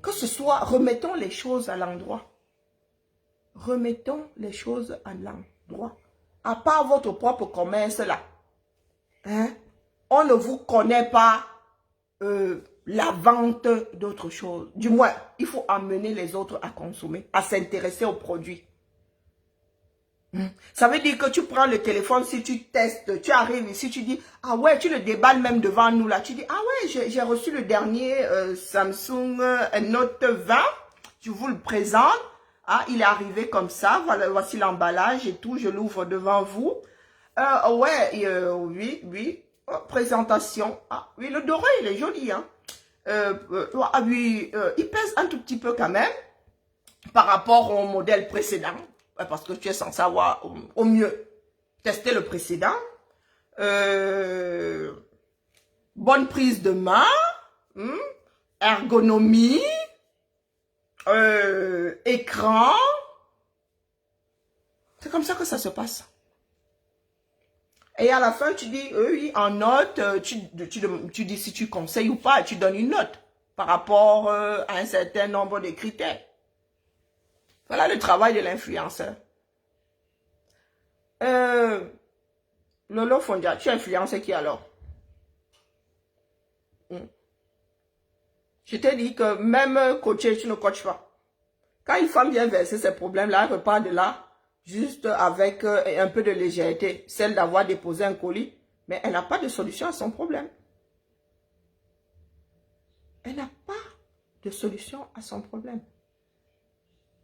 Que ce soit, remettons les choses à l'endroit. Remettons les choses à l'endroit. À part votre propre commerce là. Hein? On ne vous connaît pas la vente d'autres choses. Du moins, il faut amener les autres à consommer, à s'intéresser aux produits. Ça veut dire que tu prends le téléphone, si tu testes, tu arrives ici, tu dis, ah ouais, tu le déballes même devant nous là. Tu dis, ah ouais, j'ai reçu le dernier Samsung Note 20, je vous le présente. Ah, il est arrivé comme ça, voilà, voici l'emballage et tout, je l'ouvre devant vous. Oui, oh, présentation. Ah oui, le doré, il est joli, hein. Oui, il pèse un tout petit peu quand même par rapport au modèle précédent. Parce que tu es censé avoir au mieux testé le précédent. Bonne prise de main. Ergonomie. Écran. C'est comme ça que ça se passe. Et à la fin, tu dis, oui, en note, tu dis si tu conseilles ou pas, tu donnes une note par rapport à un certain nombre de critères. Voilà le travail de l'influenceur. Lolo Fondia, tu influences qui alors? Je t'ai dit que même coacher, tu ne coaches pas. Quand une femme vient verser ses problèmes-là, elle repart de là, juste avec un peu de légèreté, celle d'avoir déposé un colis, mais elle n'a pas de solution à son problème. Elle n'a pas de solution à son problème.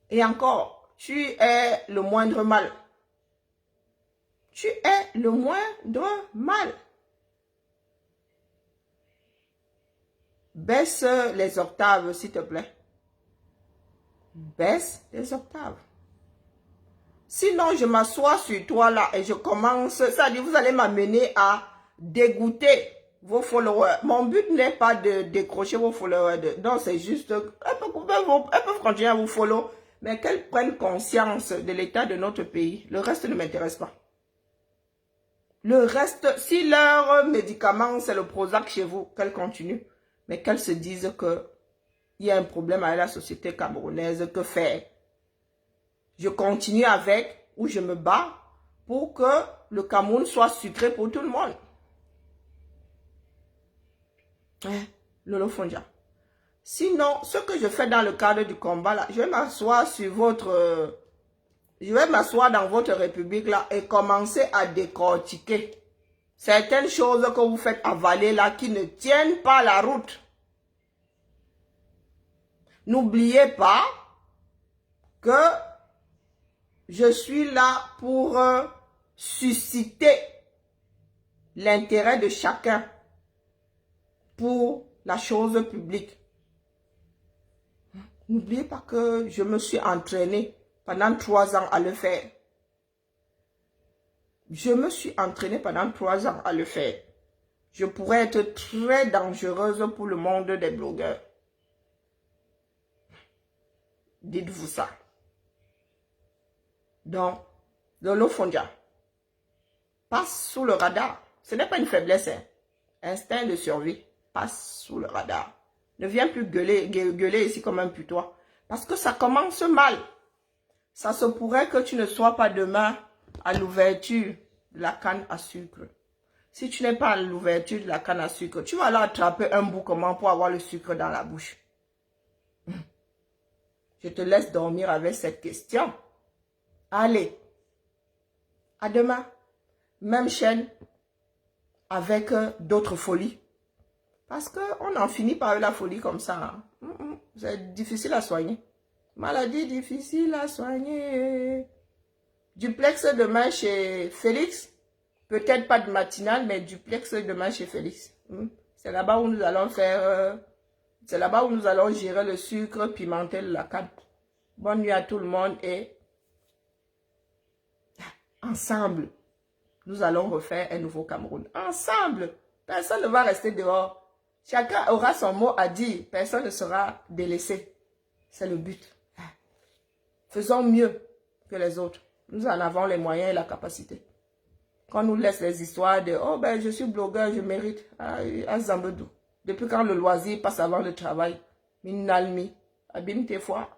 Et encore, tu es le moindre mal. Tu es le moindre mal. Baisse les octaves, s'il te plaît. Baisse les octaves. Sinon, je m'assois sur toi là et je commence, ça dit, vous allez m'amener à dégoûter vos followers. Mon but n'est pas de décrocher vos followers. Non, c'est juste, elles peuvent continuer à vous follow, mais qu'elles prennent conscience de l'état de notre pays. Le reste ne m'intéresse pas. Le reste, si leur médicament, c'est le Prozac chez vous, qu'elles continuent. Mais qu'elles se disent que il y a un problème avec la société camerounaise, que faire? Je continue avec ou je me bats pour que le Cameroun soit sucré pour tout le monde. Lolo Fondia. Sinon, ce que je fais dans le cadre du combat, là, je vais m'asseoir sur votre... je vais m'asseoir dans votre république, là, et commencer à décortiquer certaines choses que vous faites avaler, là, qui ne tiennent pas la route. N'oubliez pas que je suis là pour susciter l'intérêt de chacun pour la chose publique. N'oubliez pas que je me suis entraînée pendant 3 ans à le faire. Je me suis entraînée pendant 3 ans à le faire. Je pourrais être très dangereuse pour le monde des blogueurs. Dites-vous ça. Donc, Lolo Fondia, passe sous le radar. Ce n'est pas une faiblesse, hein. Instinct de survie, passe sous le radar. Ne viens plus gueuler ici comme un putois. Parce que ça commence mal. Ça se pourrait que tu ne sois pas demain à l'ouverture de la canne à sucre. Si tu n'es pas à l'ouverture de la canne à sucre, tu vas aller attraper un bout comment pour avoir le sucre dans la bouche. Je te laisse dormir avec cette question. Allez, À demain. Même chaîne avec d'autres folies. Parce qu'on en finit par la folie comme ça. Hein. C'est difficile à soigner. Maladie difficile à soigner. Duplex demain chez Félix. Peut-être pas de matinale, mais duplex demain chez Félix. C'est là-bas où nous allons faire... c'est là-bas où nous allons gérer le sucre, pimenter la canne. Bonne nuit à tout le monde et... ensemble, nous allons refaire un nouveau Cameroun. Ensemble. Personne ne va rester dehors. Chacun aura son mot à dire. Personne ne sera délaissé. C'est le but. Faisons mieux que les autres. Nous en avons les moyens et la capacité. Quand on nous laisse les histoires de « Oh ben je suis blogueur, je mérite. » À Zambedou. Depuis quand le loisir passe avant le travail? Minalmi. Abîme tes fois.